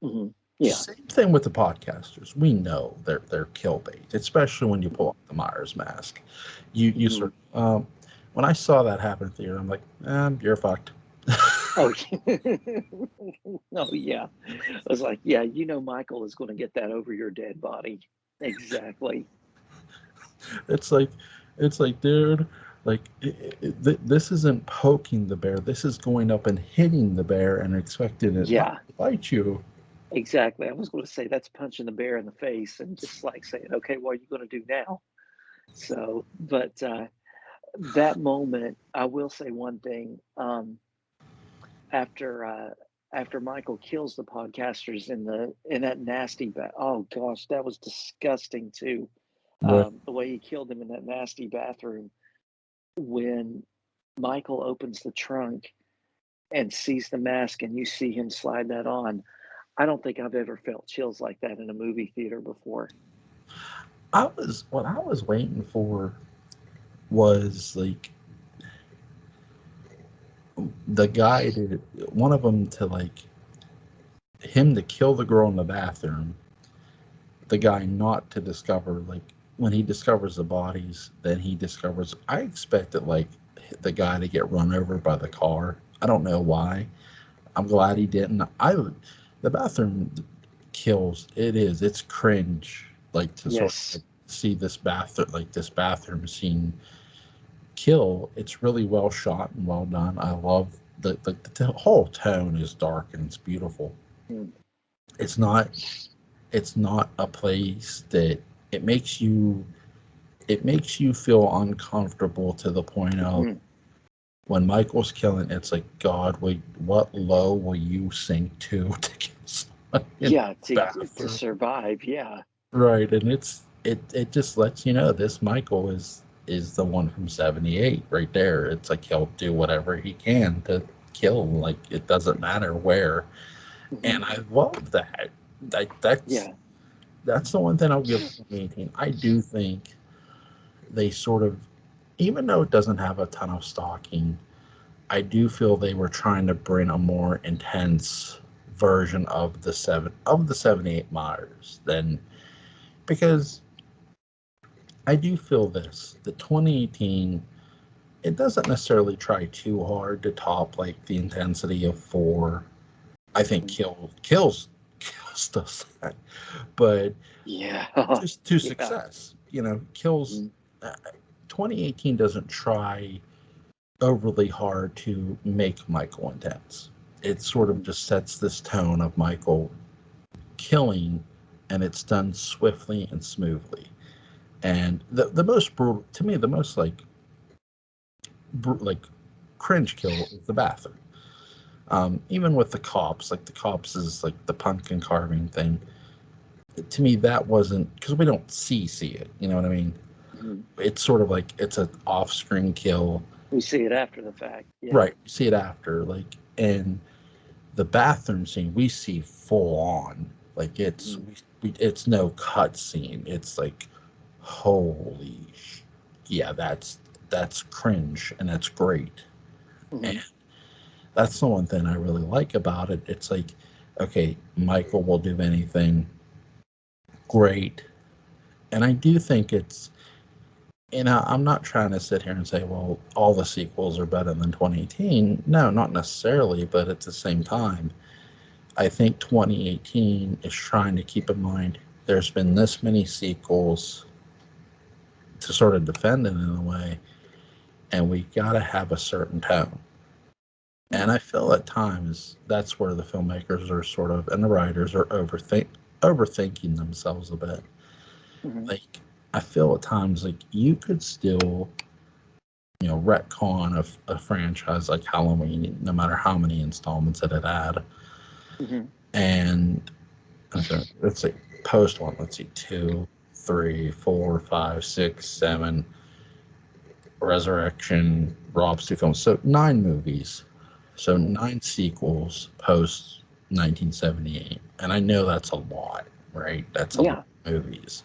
Mhm. Yeah. Same thing with the podcasters. We know they're kill bait, especially when you pull Mhm. up the Myers mask. You Mhm. sort of, when I saw that happen in theater, I'm like, you're fucked. Oh, oh, yeah. I was like, yeah, Michael is going to get that over your dead body. Exactly. it's like it's like, dude, like this isn't poking the bear. This is going up and hitting the bear and expecting it not Yeah, to bite you. exactly. I was going to say that's punching the bear in the face and just like saying, okay, what are you going to do now? So, but that moment, I will say one thing. After after Michael kills the podcasters in that oh gosh, that was disgusting too. Right. The way he killed them in that nasty bathroom, when Michael opens the trunk and sees the mask and you see him slide that on. I don't think I've ever felt chills like that in a movie theater before. What I was waiting for was like the guy to one of them to like him to kill the girl in the bathroom, the guy not to discover, like, when he discovers the bodies, then he discovers. I expected like the guy to get run over by the car. I don't know why. I'm glad he didn't. The bathroom kills. It's cringe, like, to sort of Yes. like, see this bathroom scene kill. It's really well shot and well done. I love the whole tone is dark and it's beautiful. Mm. It's not it's not a place that it makes you it makes you feel uncomfortable to the point of Mhm. when Michael's killing, it's like, God, what low will you sink to to kill someone in Yeah, the to bathroom? survive, yeah. Right, and it just lets you know this Michael is the one from '78 right there. It's like he'll do whatever he can to kill. Like it doesn't matter where, Mhm. and I love that. That's Yeah. that's the one thing I'll give 2018. I do think they sort of, even though it doesn't have a ton of stalking, I do feel they were trying to bring a more intense version of the '78 Myers than, because I do feel this the 2018, it doesn't necessarily try too hard to top like the intensity of four. I think Mhm. kills does that, but Yeah. just to Yeah. success, kills. Mhm. 2018 doesn't try overly hard to make Michael intense. It sort of Mhm. just sets this tone of Michael killing, and it's done swiftly and smoothly. And the most brutal to me, the most like cringe kill is the bathroom. Even with the cops, like the cops is like the pumpkin carving thing. To me, that wasn't, because we don't see it. You know what I mean? Mhm. It's sort of like it's an off-screen kill. We see it after the fact, yeah. Right, you see it after, like, and the bathroom scene we see full on, like Mhm. it's no cut scene. It's like, holy, yeah, that's cringe, and that's great. And Mhm. that's the one thing I really like about it. It's like, okay, Michael will do anything, great. And I do think it's, I'm not trying to sit here and say, well, all the sequels are better than 2018. No, not necessarily, but at the same time, I think 2018 is trying to keep in mind there's been this many sequels to sort of defend it in a way, and we got to have a certain tone. And Mhm. I feel at times that's where the filmmakers are sort of, and the writers are overthinking themselves a bit. Mhm. Like, I feel at times like you could still, retcon a franchise like Halloween, no matter how many installments that it had. Mhm. And okay, let's see, post one. Let's see, two, three, four, five, six, seven, Resurrection, Rob's two films. So nine movies. So Mhm. nine sequels post 1978. And I know that's a lot, right? That's a lot Yeah. of movies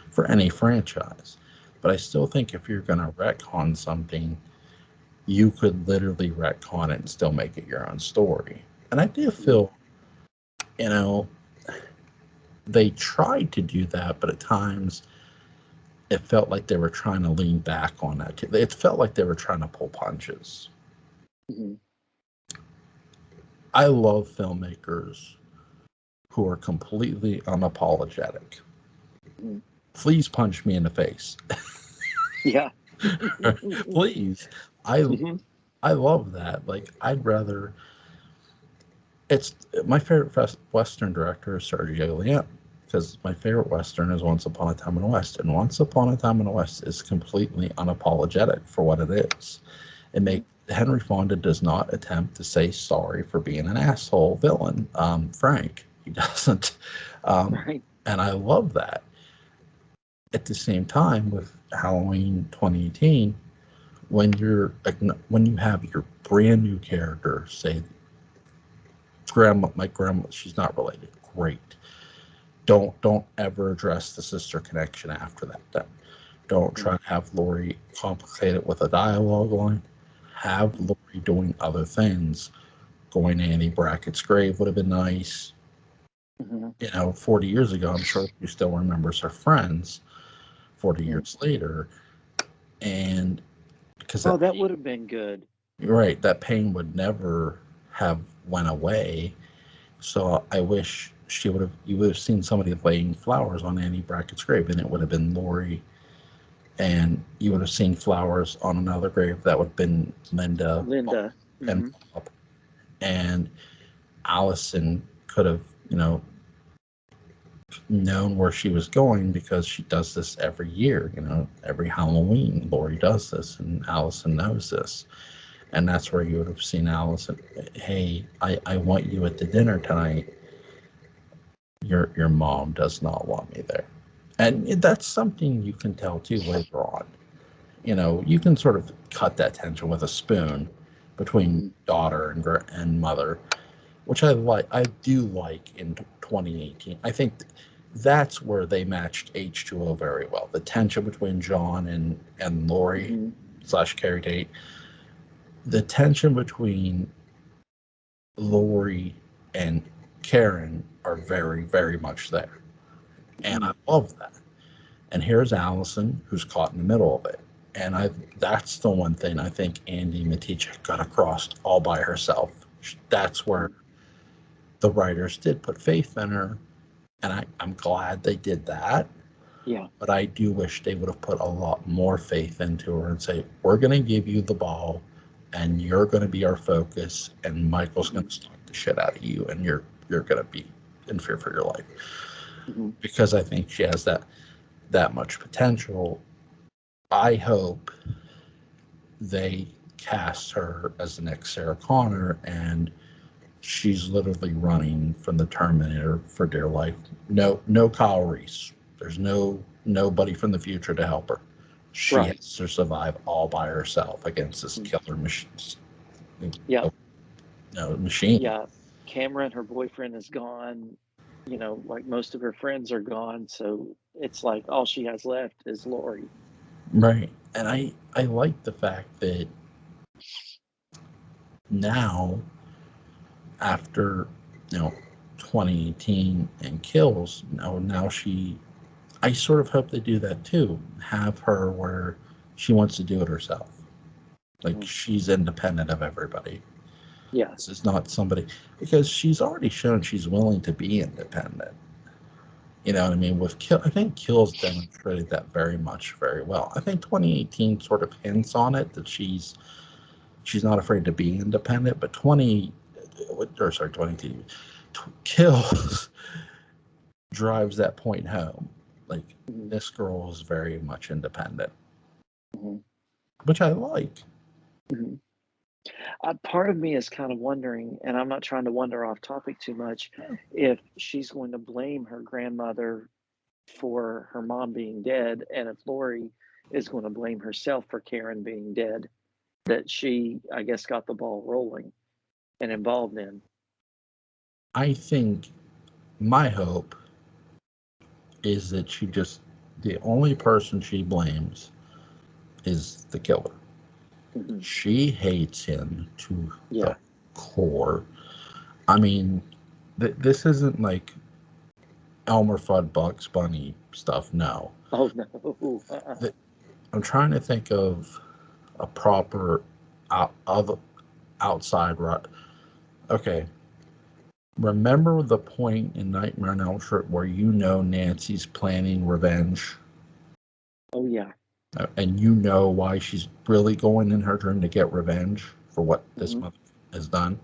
for any franchise. But I still think if you're going to retcon something, you could literally retcon it and still make it your own story. And I do Mhm. feel, you know, they tried to do that, but at times it felt like they were trying to lean back on that. It felt like they were trying to pull punches. Mhm. I love filmmakers who are completely unapologetic. Mhm. Please punch me in the face. Yeah. Please. I Mhm. I love that. Like, I'd rather, it's my favorite Western director is Sergio Leone, because my favorite Western is Once Upon a Time in the West, and Once Upon a Time in the West is completely unapologetic for what it is. It Mhm. makes Henry Fonda does not attempt to say sorry for being an asshole villain. Frank, he doesn't, um, Right. and I love that. At the same time, with Halloween 2018, when you have your brand new character, say my grandma, she's not related, great. Don't ever address the sister connection after that. Then don't Mhm. try to have Lori complicate it with a dialogue line. Have Mhm. Lori doing other things. Going to Annie Brackett's grave would have been nice. Mhm. 40 years ago, I'm sure she still remembers her friends 40 Mhm. years later. And because Oh, that that pain, would have been good. right, that pain would never have went away. So I wish you would have seen somebody laying flowers on Annie Brackett's grave, and it would have been Lori, and you would have seen flowers on another grave that would have been Linda Linda. and Mhm. Bob, and Allison could have, known where she was going because she does this every year. Every Halloween, Lori does this, and Allison knows this. And that's where you would have seen Allison. Hey, I want you at the dinner tonight. Your mom does not want me there. And that's something you can tell too later on. You can sort of cut that tension with a spoon between daughter and mother, which I like. I do like in 2018. I think that's where they matched H2O very well. The tension between John and Lori / Carrie Tate, the tension between Lori and Karen are very, very much there. And I love that. And here's Allison, who's caught in the middle of it. And that's the one thing I think Andy Matichak got across all by herself. That's where the writers did put faith in her. And I'm glad they did that. Yeah. But I do wish they would have put a lot more faith into her and say, we're going to give you the ball and you're going to be our focus and Michael's going to stalk the shit out of you and you're going to be in fear for your life. Because I think she has that much potential. I hope they cast her as the next Sarah Connor and she's literally running from the Terminator for dear life. No Kyle Reese. There's nobody from the future to help her. She has to survive all by herself against this killer machine. Yeah. Machine. Yeah. Cameron, her boyfriend, is gone. Like most of her friends are gone. So it's like all she has left is Lori. Right. And I like the fact that now, after 2018 and Kills, now I sort of hope they do that too. Have her where she wants to do it herself. Like she's independent of everybody. Yeah. This is not somebody, because she's already shown she's willing to be independent. You know what I mean? I think Kills demonstrated that very well. I think 2018 sort of hints on it that she's not afraid to be independent, but 2018 Kills drives that point home. Like this girl is very much independent, which I like. Part of me is kind of wondering, and I'm not trying to wander off topic too much, if she's going to blame her grandmother for her mom being dead, and if Lori is going to blame herself for Karen being dead, that she, I guess, got the ball rolling and involved in. I think my hope is that the only person she blames is the killer. She hates him to the core. I mean, this isn't like Elmer Fudd Bugs Bunny stuff. No. Oh no. I'm trying to think of a proper outside rut. Okay. Remember the point in Nightmare on Elm Street where Nancy's planning revenge? Oh yeah. And why she's really going in her dream to get revenge for what this mother has done.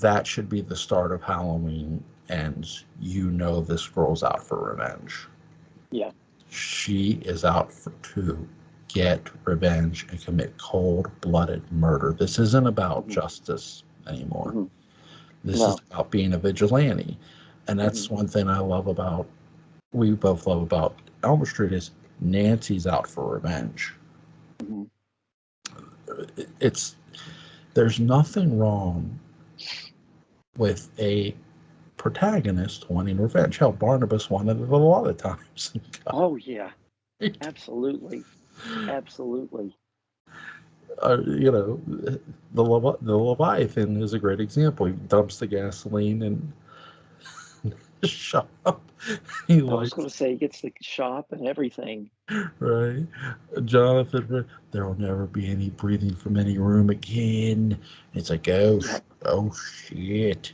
That should be the start of Halloween, and this girl's out for revenge. Yeah. She is out to get revenge and commit cold-blooded murder. This isn't about justice anymore. This is about being a vigilante. And that's one thing we both love about Elm Street is Nancy's out for revenge. There's nothing wrong with a protagonist wanting revenge. Hell, Barnabas wanted it a lot of times. Oh yeah, absolutely. The Leviathan is a great example. He dumps the gasoline and shop. I was going to say he gets the shop and everything. Right. Jonathan, there will never be any breathing from any room again. It's like, oh shit.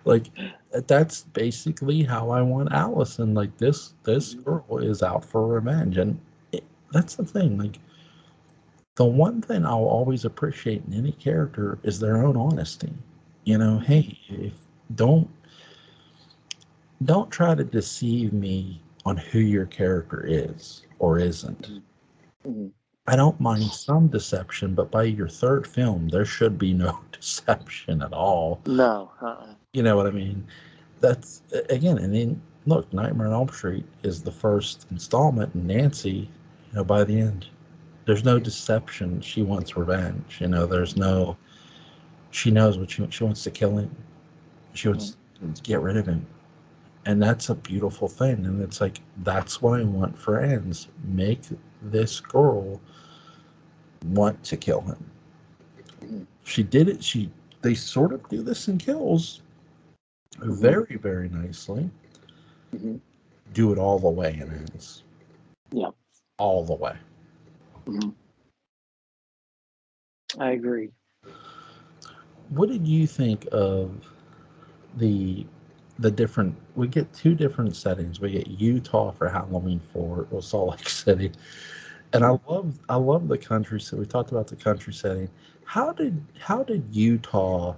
Like, that's basically how I want Allison. Like, this girl is out for revenge. And that's the thing. Like, the one thing I'll always appreciate in any character is their own honesty. Hey, if don't don't try to deceive me on who your character is or isn't. Mhm. Mhm. I don't mind some deception, but by your third film, there should be no deception at all. No, You know what I mean? That's again, and then look, Nightmare on Elm Street is the first installment, and Nancy, by the end, there's no deception. She wants revenge. There's Mhm. no. She knows what she wants to kill him. She Mhm. wants to get rid of him, and that's a beautiful thing. And it's like that's what I want for ends. Make this girl want to kill him. Mhm. She did it. They sort of do this in Kills Mhm. very very nicely. Mhm. Do it all the way in ends, Yeah. all the way. Mhm. I agree. What did you think of the the different? We get two different settings. We get Utah for Halloween 4, or Salt Lake City, and Mhm. I love the country. So we talked about the country setting. How did Utah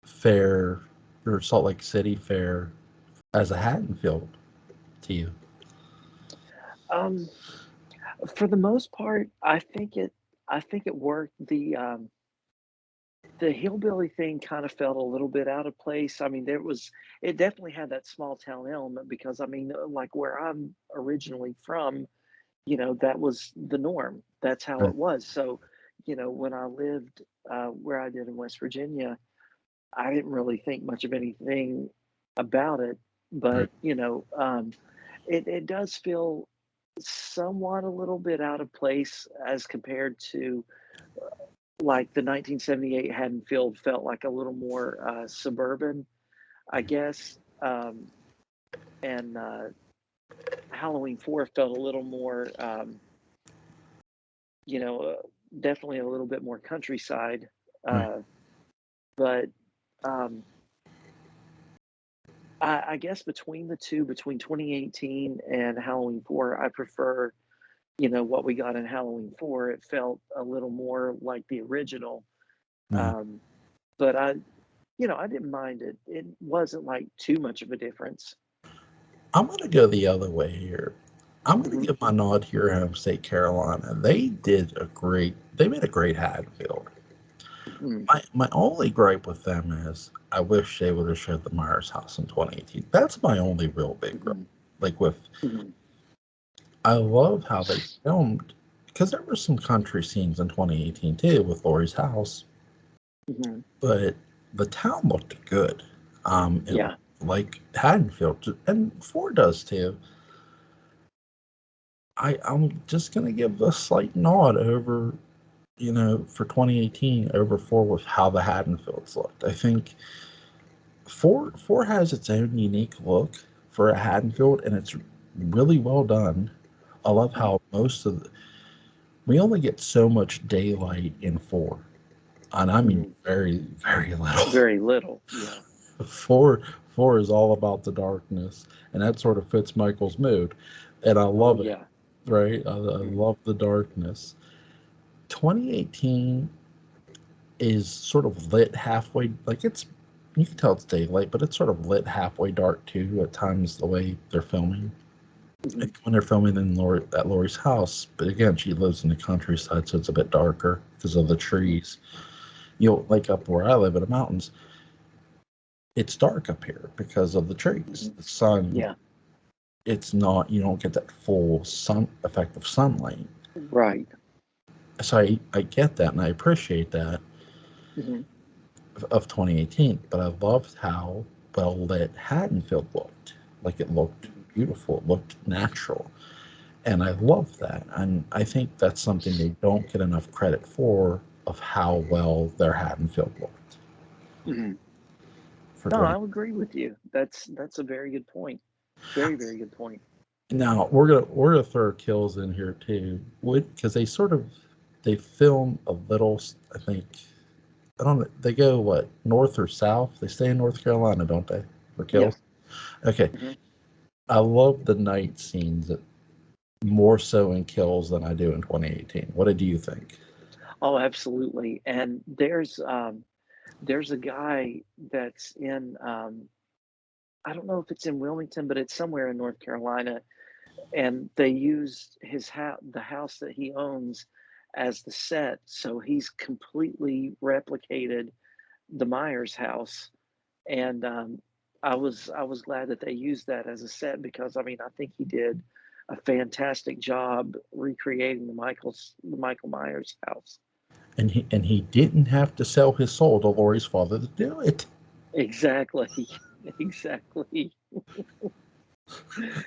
fare, or Salt Lake City fare as a Haddonfield to you? Um, for the most part, I think it worked. The hillbilly thing kind of felt a little bit out of place. I mean, it definitely had that small town element because I mean, like where I'm originally from, that was the norm. That's how Right. it was. So, when I lived where I did in West Virginia, I didn't really think much of anything about it. Right. But, it does feel somewhat a little bit out of place as compared to like the 1978 Haddonfield felt like a little more suburban, I guess. And Halloween 4 felt a little more, you know, uh, definitely a little bit more countryside. Right. Uh, but um, I guess between the two, between 2018 and Halloween 4, I prefer, what we got in Halloween 4. It felt a little more like the original. Yeah. Um, but I didn't mind it. It wasn't like too much of a difference. I'm going to go the other way here. I'm going to Hmm. give my nod here at Home State Carolina. They made a great Haddonfield. Hmm. My only gripe with them is I wish they would have showed the Myers house in 2018. That's my only real big gripe. Hmm. Like with, Hmm. I love how they filmed, because there were some country scenes in 2018 too with Lori's house, Hmm. but the town looked good. It Yeah. like Haddonfield, and Ford does too. I'm just gonna give a slight nod over, for 2018 over four with how the Haddonfields looked. I think four has its own unique look for a Haddonfield, and it's really well done. I love Mhm. how we only get so much daylight in four, and I mean Mhm. very very little. Very little. Yeah. Four four is all about the darkness, and that sort of fits Michael's mood, and I Oh love it. yeah. Right, I Mhm. love the darkness. 2018 is sort of lit halfway, like it's you can tell it's daylight, but it's sort of lit halfway dark too at times the way they're filming. Mhm. Like when they're filming in at Lori's house, but again, she lives in the countryside, so it's a bit darker because of the Mhm. trees. Like up where I live in the mountains, it's dark up here because of the trees. Mhm. The sun, Yeah. it's not, you don't get that full sun effect of sunlight. Right. So I get that and I appreciate that Mhm. of 2018, but I loved how well lit Haddonfield looked. Like it looked Mhm. beautiful, it looked natural. And I love that. And I think that's something they don't get enough credit for of how well their Haddonfield looked Mhm. for No, 20. I would agree with you. That's a very good point. Very, very good point. Now we're gonna throw kills in here too, because they film a little. I think I don't know. They go what, north or south? They stay in North Carolina, don't they? For Yeah. kills. Okay. Mhm. I love the night scenes more so in Kills than I do in 2018. What did you think? Oh, absolutely. And there's There's a guy that's in, I don't know if it's in Wilmington, but it's somewhere in North Carolina, and they used the house that he owns as the set. So he's completely replicated the Myers house, and I was glad that they used that as a set because I mean I think he did a fantastic job recreating the Michael Myers house. And he didn't have to sell his soul to Laurie's father to do it. Exactly, exactly,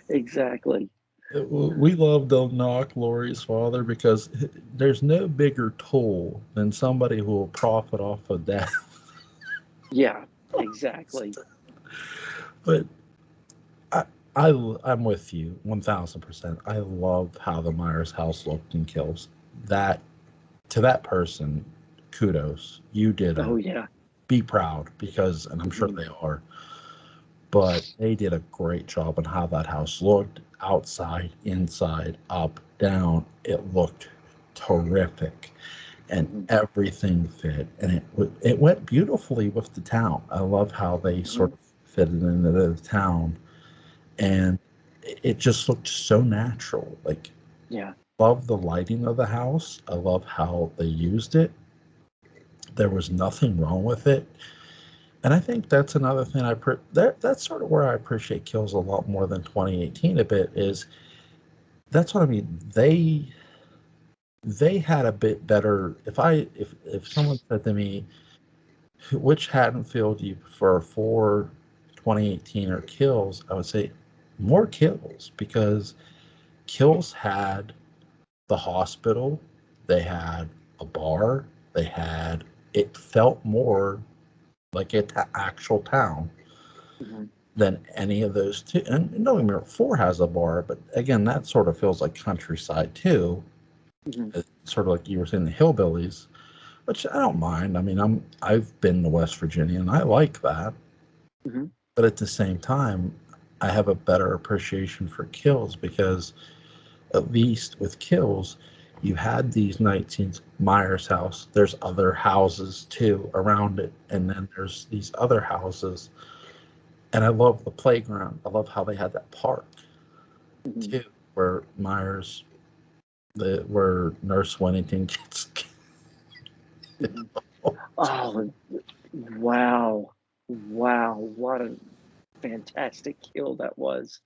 exactly. We love to knock Laurie's father because there's no bigger tool than somebody who will profit off of death. Yeah, exactly. But I, I'm with you 1000%. I love how the Myers house looked in Kills. That to that person, kudos. You did Oh a yeah. be proud because, and I'm sure Hmm. they are, but they did a great job on how that house looked outside, inside, up, down. It looked terrific, and Hmm. everything fit, and it went beautifully with the town. I love how they Hmm. sort of fitted into the town, and it just looked so natural. Like, Yeah. love the lighting of the house. I love how they used it. There was nothing wrong with it. And I think that's another thing that's sort of where I appreciate Kills a lot more than 2018 a bit is that's what I mean. They had a bit better if someone said to me, which Haddonfield do you prefer for 2018 or Kills, I would say more Kills because Kills had the hospital, they had a bar, they had it felt more like an actual town Hmm. than any of those two. And don't get me wrong, four has a bar, but again, that sort of feels like countryside too. Hmm. It's sort of like you were saying, the hillbillies, which I don't mind. I mean, I've been to West Virginia and I like that, Hmm. but at the same time, I have a better appreciation for Kills because at least with Kills, you had these 19 Myers house. There's other houses too around it, and then there's these other houses. And I love the playground. I love how they had that park Hmm. too, where where Nurse Winnington gets. Hmm. Oh, wow. Wow. What a fantastic kill that was.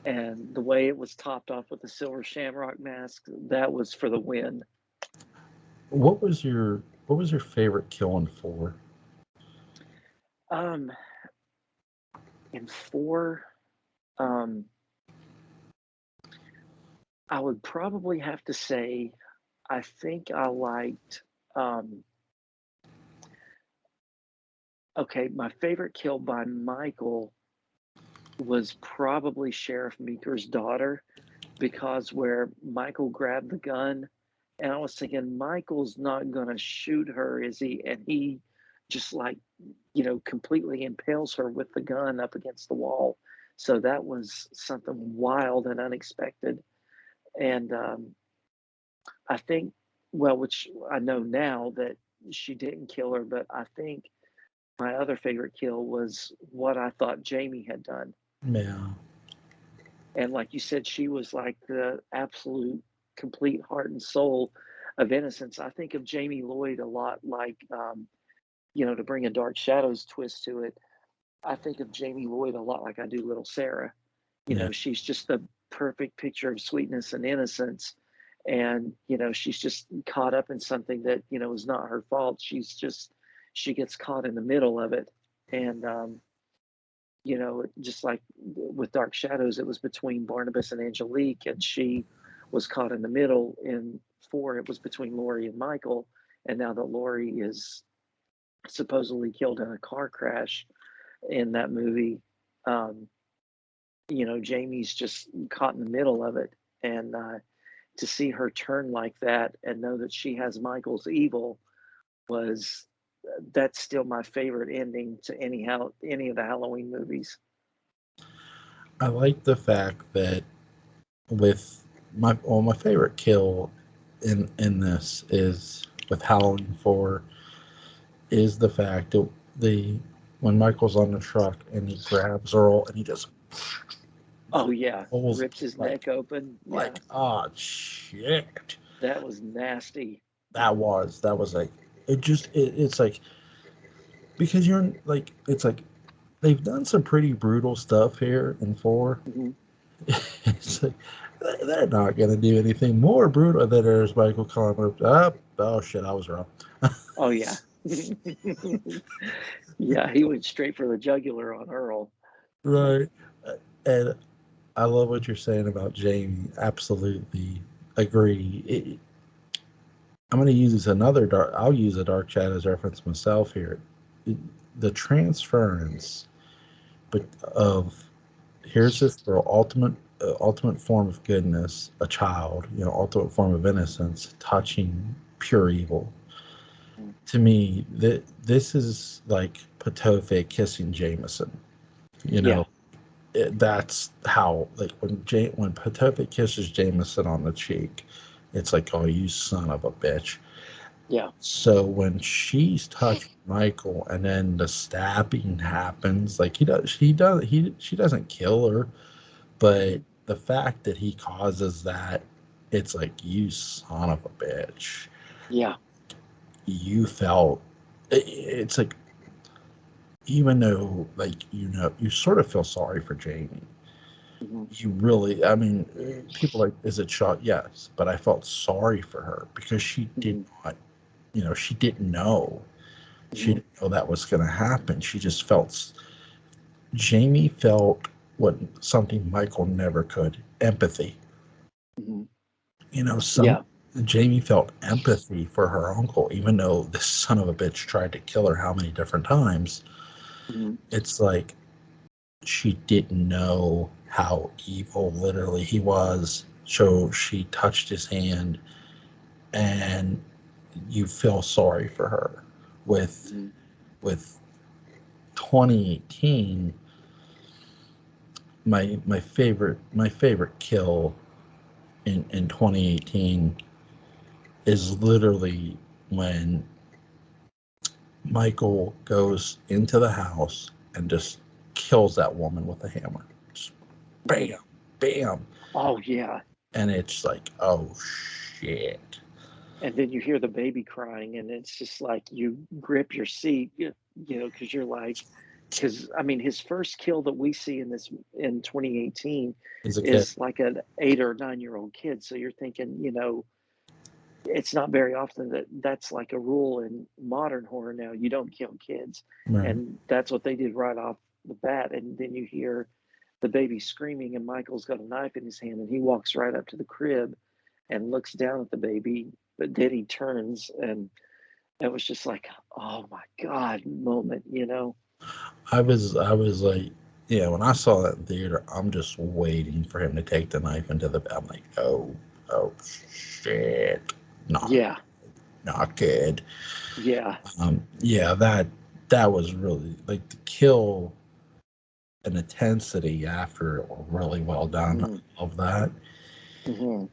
And the way it was topped off with the silver shamrock mask, that was for the win. What was your favorite kill in four? Um, in four, um, I would probably have to say I think I liked, um, okay, my favorite kill by Michael was probably Sheriff Meeker's daughter because where Michael grabbed the gun, and I was thinking, Michael's not gonna shoot her, is he? And he just like, completely impales her with the gun up against the wall. So that was something wild and unexpected. And I think, well, which I know now that she didn't kill her, but I think my other favorite kill was what I thought Jamie had done. Yeah, And like you said, she was like the absolute complete heart and soul of innocence. I think of Jamie Lloyd a lot like, to bring a Dark Shadows twist to it. I think of Jamie Lloyd a lot like I do Little Sarah. yeah. She's just the perfect picture of sweetness and innocence. And, she's just caught up in something that, is not her fault. She gets caught in the middle of it. And, just like with Dark Shadows, it was between Barnabas and Angelique, and she was caught in the middle. In four, it was between Laurie and Michael. And now that Laurie is supposedly killed in a car crash in that movie, um, Jamie's just caught in the middle of it. And to see her turn like that and know that she has Michael's evil was that's still my favorite ending to any of the Halloween movies. I like the fact that with my favorite kill in this is with Halloween 4 is the fact that the when Michael's on the truck and he grabs Earl and he just Oh yeah, pulls rips his like neck open. Yeah, oh shit. that was nasty. That was like it's like because you're like it's like they've done some pretty brutal stuff here in 4. Hmm. It's like they're not gonna do anything more brutal than there's Michael Collins up. Oh shit, I was wrong. Oh yeah. Yeah, he went straight for the jugular on Earl. Right. And I love what you're saying about Jamie. Absolutely agree. I'm going to use another dark. I'll use a dark chat as reference myself here. The transference, but of here's this girl, ultimate form of goodness, a child, ultimate form of innocence, touching pure evil. To me, this is like Patofe kissing Jameson. You Yeah, know, that's how like when Patofe kisses Jameson on the cheek, it's like, oh, you son of a bitch. yeah. So when she's touching Michael and then the stabbing happens, like she doesn't kill her, but Mhm. the fact that he causes that, it's like, you son of a bitch. Yeah. You felt it's like, even though like you sort of feel sorry for Jamie. Hmm. You really, I mean, people like, is it shot? Yes, but I felt sorry for her because she did Hmm. not, she didn't know. She Hmm. didn't know that was going to happen. She just felt, Jamie felt what something Michael never could, empathy. Hmm. Some Yeah. Jamie felt empathy for her uncle, even though this son of a bitch tried to kill her how many different times. Hmm. It's like she didn't know how evil literally he was. So she touched his hand, and you feel sorry for her. With Hmm. with 2018, my favorite kill in 2018 is literally when Michael goes into the house and just kills that woman with a hammer. Just Hmm. bam, bam. Oh yeah. And it's like, oh shit. And then you hear the baby crying, and it's just like you grip your seat, because you're like, because I mean, his first kill that we see in 2018 He's a kid. is like an 8 or 9 year old kid. So you're thinking, it's not very often that that's like a rule in modern horror now. You don't kill kids, Right. and that's what they did right off the bat. And then you hear the baby screaming, and Michael's got a knife in his hand, and he walks right up to the crib and looks down at the baby, but then he turns, and it was just like, oh my god, moment. I was like, yeah, when I saw that in theater, I'm just waiting for him to take the knife into the. I'm like, oh, shit, not, Yeah, not good. yeah. Yeah, that was really like the kill and intensity after it were really well done. Hmm. I love that. Hmm.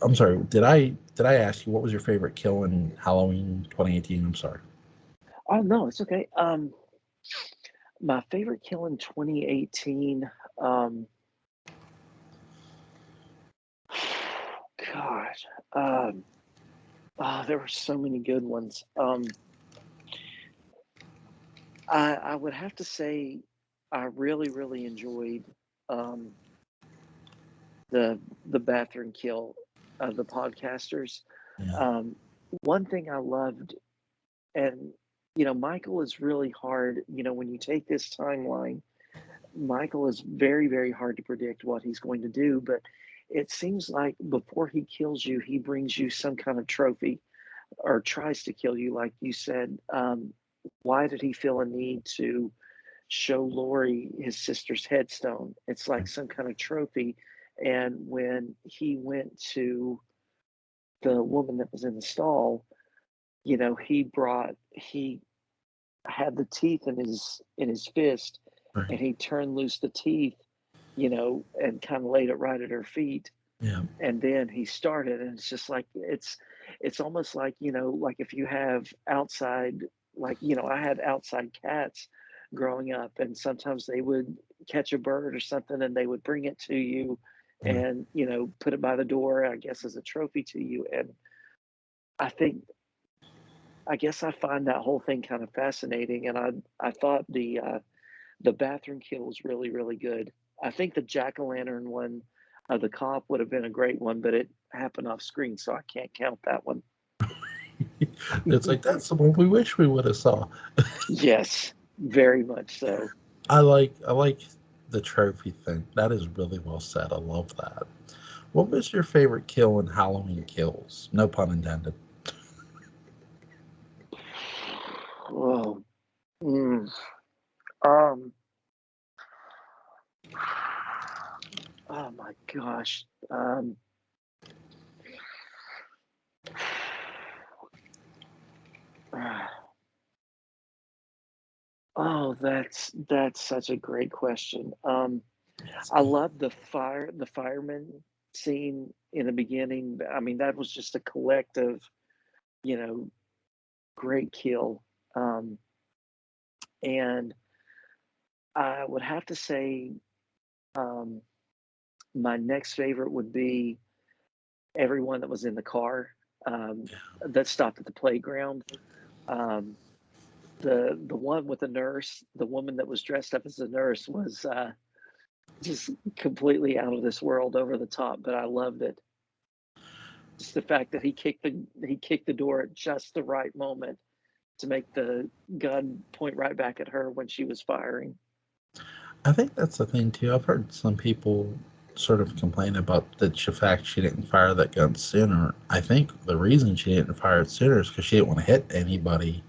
I'm sorry, did I ask you what was your favorite kill in Halloween 2018? I'm sorry. Oh no, it's okay. My favorite kill in 2018. Um, Gosh, there were so many good ones. I would have to say I really, really enjoyed um, the bathroom kill of the podcasters. Yeah, Um, One thing I loved, and Michael is really hard. When you take this timeline, Michael is very, very hard to predict what he's going to do. But it seems like before he kills you, he brings you some kind of trophy or tries to kill you, like you said. Why did he feel a need to show Lori his sister's headstone? It's like some kind of trophy. And when he went to the woman that was in the stall, he had the teeth in his fist, right. and he turned loose the teeth, and kind of laid it right at her feet, Yeah, and then he started, and it's just like it's almost like like if you have outside like, I had outside cats growing up, and sometimes they would catch a bird or something and they would bring it to you Mm. and, put it by the door, I guess, as a trophy to you. And I think, I guess I find that whole thing kind of fascinating. And I thought the bathroom kill was really, really good. I think the jack o' lantern one, the cop would have been a great one, but it happened off screen, so I can't count that one. It's like that's the one we wish we would have saw. Yes, very much so. I like the trophy thing. That is really well said. I love that. What was your favorite kill in Halloween Kills? No pun intended. Oh, mm, um, oh my gosh. Oh, that's such a great question. It's I good. love the fireman scene in the beginning. I mean, that was just a collective, you know, great kill. Um, and I would have to say, um, my next favorite would be everyone that was in the car, that stopped at the playground. Um, the one with the nurse, the woman that was dressed up as a nurse was, just completely out of this world, over the top, but I loved it. Just the fact that he kicked the door at just the right moment to make the gun point right back at her when she was firing. I think that's the thing too. I've heard some people sort of complain about the fact she didn't fire that gun sooner. I think the reason she didn't fire it sooner is because she didn't want to hit anybody.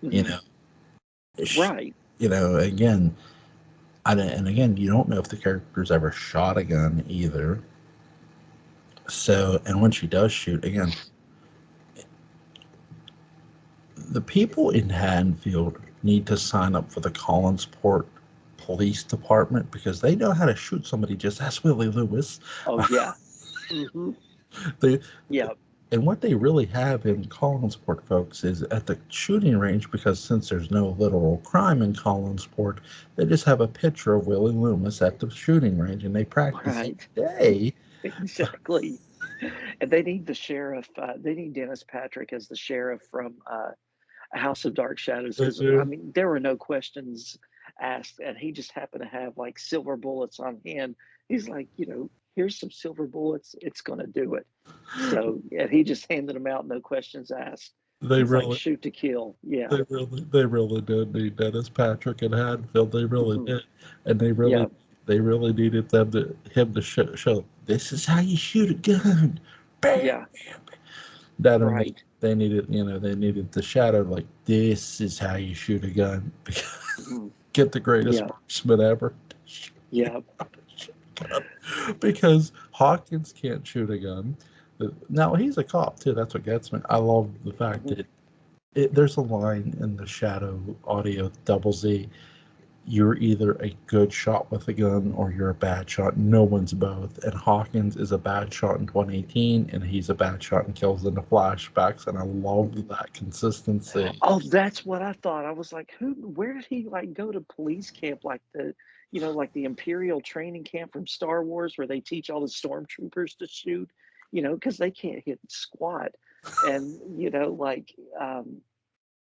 You Mhm. know, sh Right. again, and again, you don't know if the character's ever shot a gun either. So, and when she does shoot, again, the people in Haddonfield need to sign up for the Collinsport Police Department because they know how to shoot somebody just as Willie Lewis. Oh, yeah. Mhm. They Yep. and what they really have in Collinsport, folks, is at the shooting range because since there's no literal crime in Collinsport, they just have a picture of Willie Loomis at the shooting range and they practice each Right. day. Exactly. And they need they need Dennis Patrick as the sheriff from, House of Dark Shadows, They because I do. mean, there were no questions asked, and he just happened to have, like, silver bullets on hand. He's like, "Here's some silver bullets, it's gonna do it." So, yeah, he just handed them out, no questions asked. They He's like, really "Shoot to kill." Yeah. they really did need Dennis Patrick and Hadfield. They really Mhm. did, and Yeah. they really needed him to show this is how you shoot a gun. Bam. Yeah. That and Right. they needed they needed the shadow like this is how you shoot a gun. Mhm. Get the greatest Yeah. marksman ever. Yeah. Because Hawkins can't shoot a gun. Now he's a cop too. That's what gets me. I love the fact Mhm. that there's a line in the Shadow audio double Z. You're either a good shot with a gun or you're a bad shot. No one's both. And Hawkins is a bad shot in 2018, and he's a bad shot and kills in the flashbacks. And I love Mhm. that consistency. Oh, that's what I thought. I was like, where did he, like, go to police camp, like like the Imperial training camp from Star Wars where they teach all the stormtroopers to shoot, because they can't hit squat. And,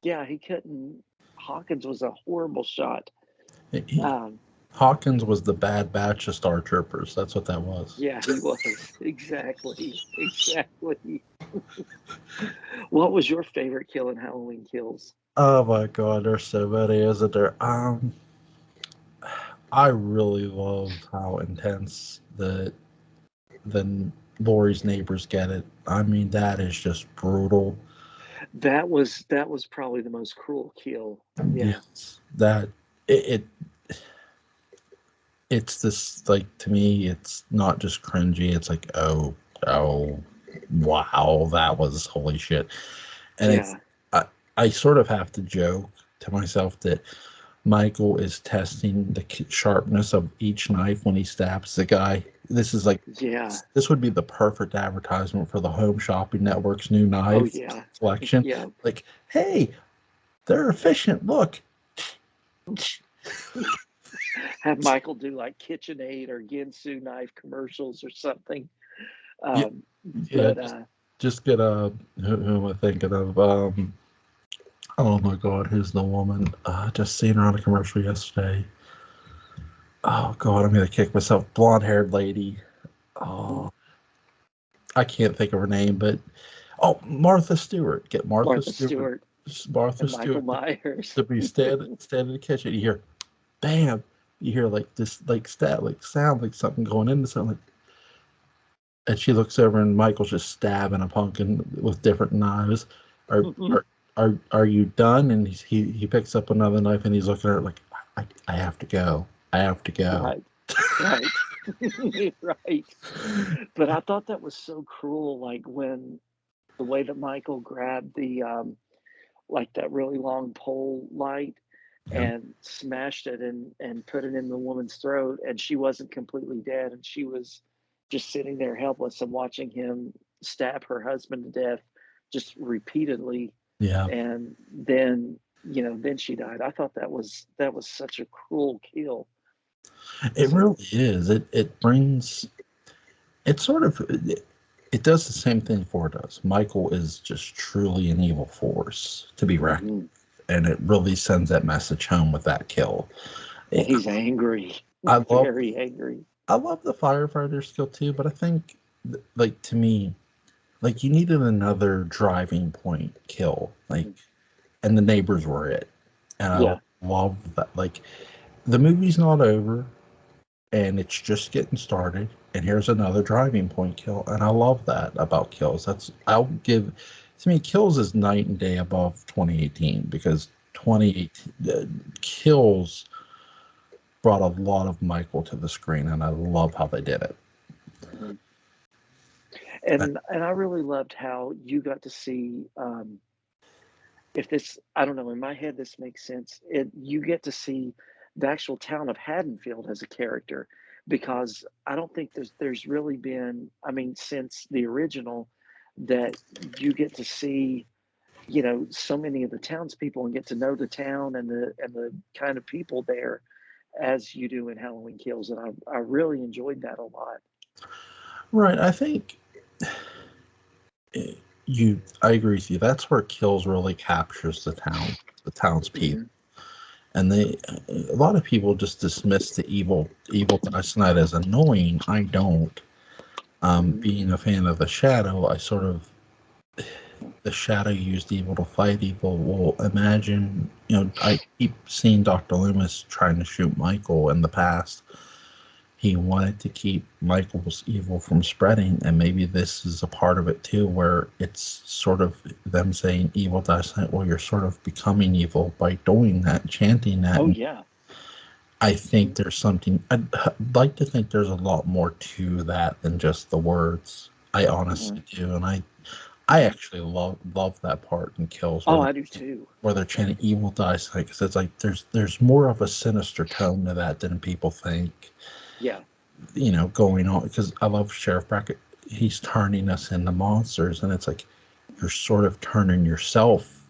yeah, he couldn't. Hawkins was a horrible shot. He, Um, Hawkins was the bad batch of Star Troopers. That's what that was. yeah, he was. Exactly. Exactly. What was your favorite kill in Halloween Kills? Oh my god, there's so many, isn't there? I really love how intense the Lori's neighbors get it. I mean, that is just brutal. That was probably the most cruel kill. Yeah. Yes, that it's this like to me, it's not just cringy. It's like oh wow, that was holy shit. And it's Yeah. I I sort of have to joke to myself that Michael is testing the sharpness of each knife when he stabs the guy. This is like Yeah. this would be the perfect advertisement for the Home Shopping Network's new Oh, knife yeah. selection. Yeah. Like, hey, They're efficient. Look. Have Michael do like KitchenAid or Ginsu knife commercials or something. Yeah, Um, yeah. but Just get a. Who am I thinking of? Oh my God, who's the woman? Just seen her on a commercial yesterday. Oh God, I'm gonna kick myself. Blonde-haired lady. Oh, I can't think of her name, but Martha Stewart. Get Martha Martha Stewart. Stewart Martha and Michael Stewart Myers. to be stand in the kitchen. You hear, bam. You hear like this, like stat, like sound, like something going into something. Like, and she looks over, and Michael's just stabbing a pumpkin with different knives. Are are you done? And he picks up another knife, and he's looking at her like, I have to go. I have to go. Right, right, right. But I thought that was so cruel, like when the way that Michael grabbed the like that really long pole light Yeah. and smashed it and put it in the woman's throat, and she wasn't completely dead, and she was just sitting there helpless and watching him stab her husband to death just repeatedly, Yeah. and then then she died. I thought that was such a cruel kill. It So really is. It brings it sort of it does the same thing Ford does. Michael is just truly an evil force to be reckoned, mhm. and it really sends that message home with that kill. And I he's angry, I love very angry. I love the firefighter skill too, but I think like to me, like you needed another driving point kill, like, Mhm. and the neighbors were it, and I Yeah. love that. Like the movie's not over, and it's just getting started. And here's another driving point kill, and I love that about kills. That's I'll give to me kills is night and day above 2018 because 2018 kills brought a lot of Michael to the screen, and I love how they did it. Mhm. Uh, And I really loved how you got to see, if this, I don't know, in my head this makes sense. You get to see the actual town of Haddonfield as a character, because I don't think there's really been, I mean, since the original, that you get to see, so many of the townspeople and get to know the town and the kind of people there as you do in Halloween Kills, and I really enjoyed that a lot. right, I think I agree with you. That's where kills really captures the townspeople. Mhm. And a lot of people just dismiss the evil Dice Knight as annoying. I don't. Mhm. Being a fan of the Shadow, I sort of the Shadow used evil to fight evil. Well, imagine, I keep seeing Dr. Loomis trying to shoot Michael in the past. He wanted to keep Michael's evil from spreading, and maybe this is a part of it too, where it's sort of them saying evil dies. Well, you're sort of becoming evil by doing that, chanting that. Oh And yeah. I think Mhm. there's something. I'd like to think there's a lot more to that than just the words. I Mhm. honestly do, and I Mhm. actually love that part in Kills Oh, I do too. where they're chanting "evil dies," because it's like there's more of a sinister tone to that than people think. Yeah. Going on because I love Sheriff Brackett. He's turning us into monsters, and it's like you're sort of turning yourself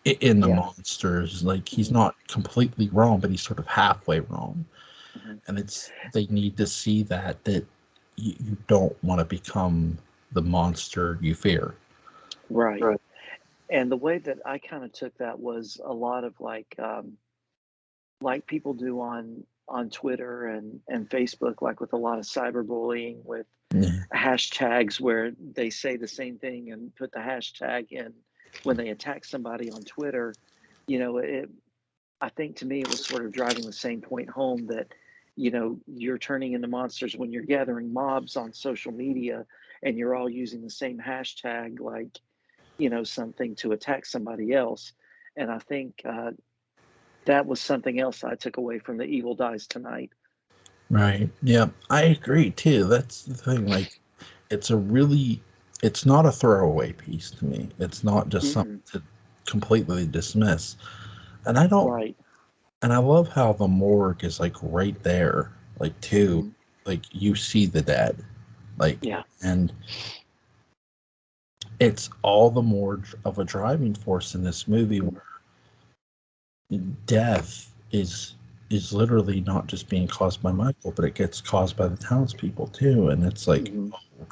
in the Yeah. monsters. Like he's Mhm. not completely wrong, but he's sort of halfway wrong. Mhm. And they need to see that you don't want to become the monster you fear. Right. And the way that I kind of took that was a lot of like people do on Twitter and Facebook, like with a lot of cyberbullying with Yeah. hashtags where they say the same thing and put the hashtag in when they attack somebody on Twitter. It I think to me it was sort of driving the same point home that you're turning into monsters when you're gathering mobs on social media and you're all using the same hashtag, like something to attack somebody else. And I think that was something else I took away from the Evil Dies Tonight. Right. Yeah, I agree too. That's the thing. Like, it's a really, it's not a throwaway piece to me. It's not just something Mm-mm. to completely dismiss. And I don't, Right. and I love how the morgue is like right there, like too, Hmm. like you see the dead, like, Yeah. and it's all the more of a driving force in this movie. death is literally not just being caused by Michael, but it gets caused by the townspeople too. And it's like, Hmm. oh,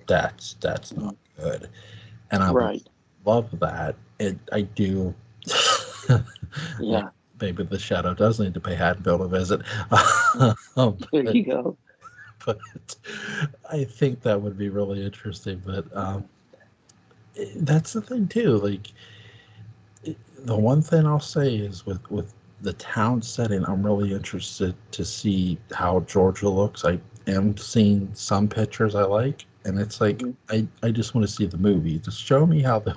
that's Hmm. not good. And I Right. love that. I do. Yeah, Yeah. maybe the shadow does need to pay Haddonfield a visit. There but, you go. but I think that would be really interesting. But that's the thing too. Like the one thing I'll say is with the town setting, I'm really interested to see how Georgia looks. I am seeing some pictures I like, and it's like Hmm. I just want to see the movie. Just show me how the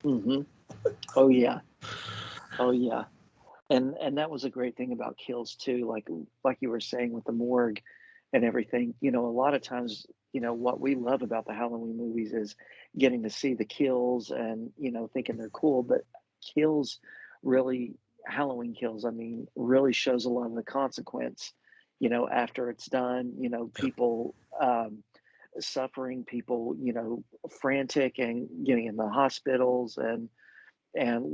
Hmm. Oh yeah. Oh yeah. And that was a great thing about Kills too, like you were saying with the morgue and everything. A lot of times, what we love about the Halloween movies is getting to see the kills and, thinking they're cool, but kills really Halloween kills, I mean, really shows a lot of the consequence, after it's done, people suffering, people, frantic and getting in the hospitals and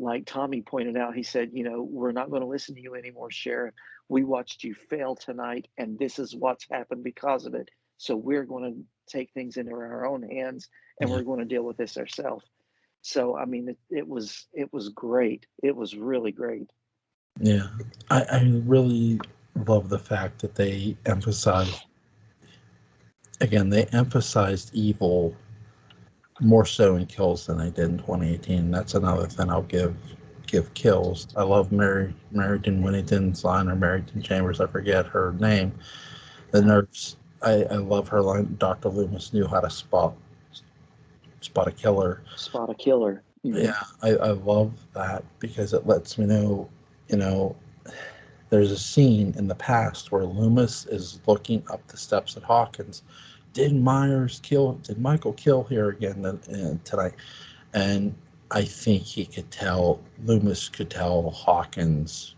like Tommy pointed out, he said, we're not going to listen to you anymore, Sheriff. We watched you fail tonight, and this is what's happened because of it. So we're going to take things into our own hands, and yeah we're going to deal with this ourselves. So I mean, it was great. It was really great. yeah. I really love the fact that they emphasize again they emphasized evil more so in Kills than they did in 2018. That's another thing I'll give Kills. I love Maryton Whittington's line or Maryton Chambers. I forget her name. The Uh, nurse. I love her line. Dr. Loomis knew how to spot a killer. Spot a killer. Hmm. Yeah, I love that because it lets me know, you know, there's a scene in the past where Loomis is looking up the steps at Hawkins. Did Michael kill here again tonight? And I think he could tell, Loomis could tell Hawkins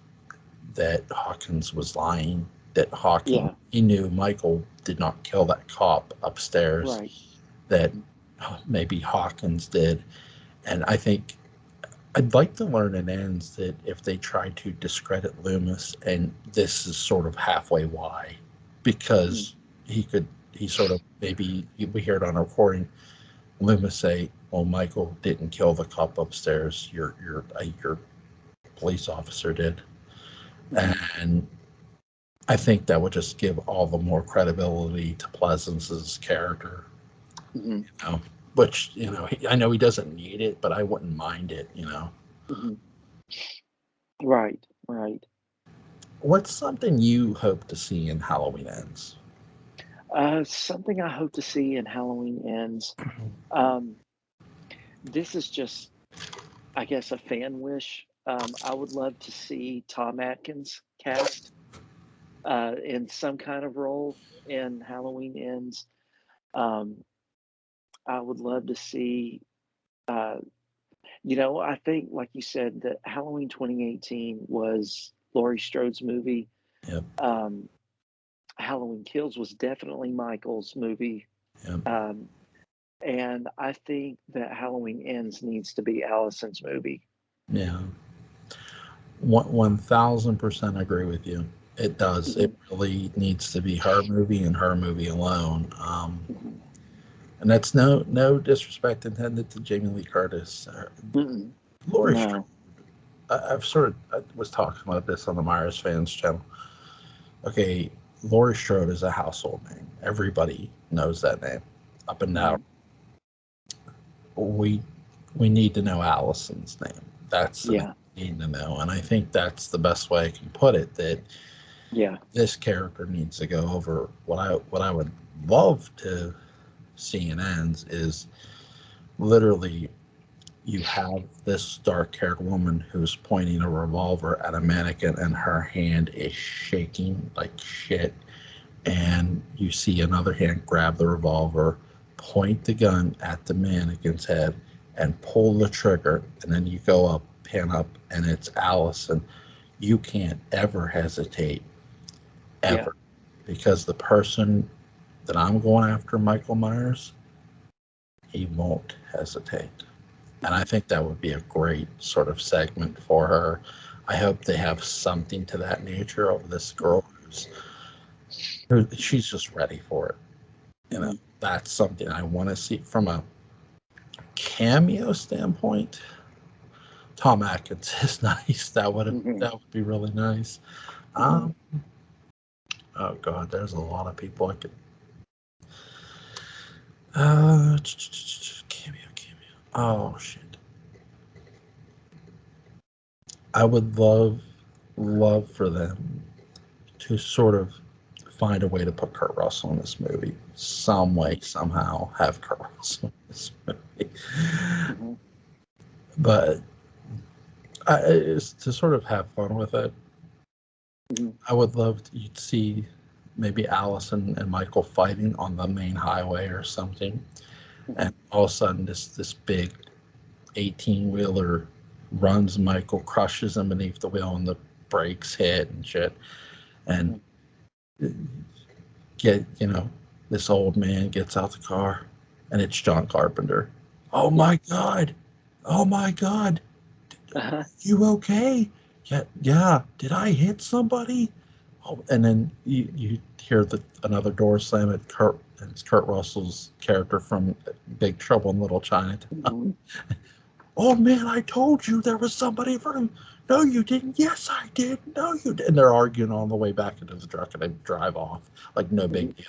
that Hawkins was lying, that Hawkins, Yeah. he knew Michael did not kill that cop upstairs, Right. that Hmm. maybe Hawkins did. And I think I'd like to learn it ends that if they try to discredit Loomis, and this is sort of halfway why, Hmm. because he sort of, maybe we hear it on a recording, Loomis say, "Well, Michael didn't kill the cop upstairs. Your police officer did," Hmm. and I think that would just give all the more credibility to Pleasance's character. Hmm. You know, which I know he doesn't need it, but I wouldn't mind it. Hmm. Right. Right. What's something you hope to see in Halloween Ends? Something I hope to see in Halloween ends. Um, this is just, I guess, a fan wish. I would love to see Tom Atkins cast in some kind of role in Halloween Ends. Um, I would love to see, uh, I think, like you said, that Halloween 2018 was Laurie Strode's movie. Yep, Um, Halloween Kills was definitely Michael's movie. yep, Um, and I think that Halloween Ends needs to be Allison's movie. yeah. 1,000% agree with you. It does. It Mhm, really needs to be her movie and her movie alone. mhm. And that's no disrespect intended to Jamie Lee Curtis. Mm-mm. Laurie Strode. No. I was talking about this on the Myers fans channel. Okay, Laurie Strode is a household name. Everybody knows that name, up and down. Mhm. We we need to know Allison's name. That's the name Yeah. we need to know, and I think that's the best way I can put it. That Yeah. this character needs to go over. What I would love to see in ends is literally you have this dark haired woman who's pointing a revolver at a mannequin and her hand is shaking like shit. And you see another hand grab the revolver, point the gun at the mannequin's head, and pull the trigger. And then you go up, pan up, and it's Allison. You can't ever hesitate, Yeah. ever. Because the person that I'm going after, Michael Myers, he won't hesitate. And I Mhm. think that would be a great sort of segment for her. I hope they have something to that nature of this girl who she's just ready for it. Mm-hmm. That's something I want to see from a cameo standpoint. Tom Atkins is nice. Mm-hmm. That would be really nice. Mm-hmm. Um, oh god, there's a lot of people I could. Cameo. Oh shit. I would love for them to sort of find a way to put Kurt Russell in this movie. Some way, somehow, have Kurt Russell in this movie. Mm-hmm. But it's to sort of have fun with it. Mm-hmm. I would love to you'd see maybe Allison and Michael fighting on the main highway or something, Mm-hmm. and all of a sudden this big 18-wheeler runs Michael, crushes him beneath the wheel, and the brakes hit and shit, and Mm-hmm. get this old man gets out the car, and it's John Carpenter. Oh Yeah. my god! Oh my god! Uh-huh. You okay? Yeah, yeah. Did I hit somebody? Oh, and then you hear another door slam at Kurt. And it's Kurt Russell's character from Big Trouble in Little Chinatown. Mm-hmm. Oh man, I told you there was somebody in front of me. No, you didn't. Yes, I did. No, you did. And they're arguing on the way back into the truck, and they drive off like no Mm-hmm. big deal.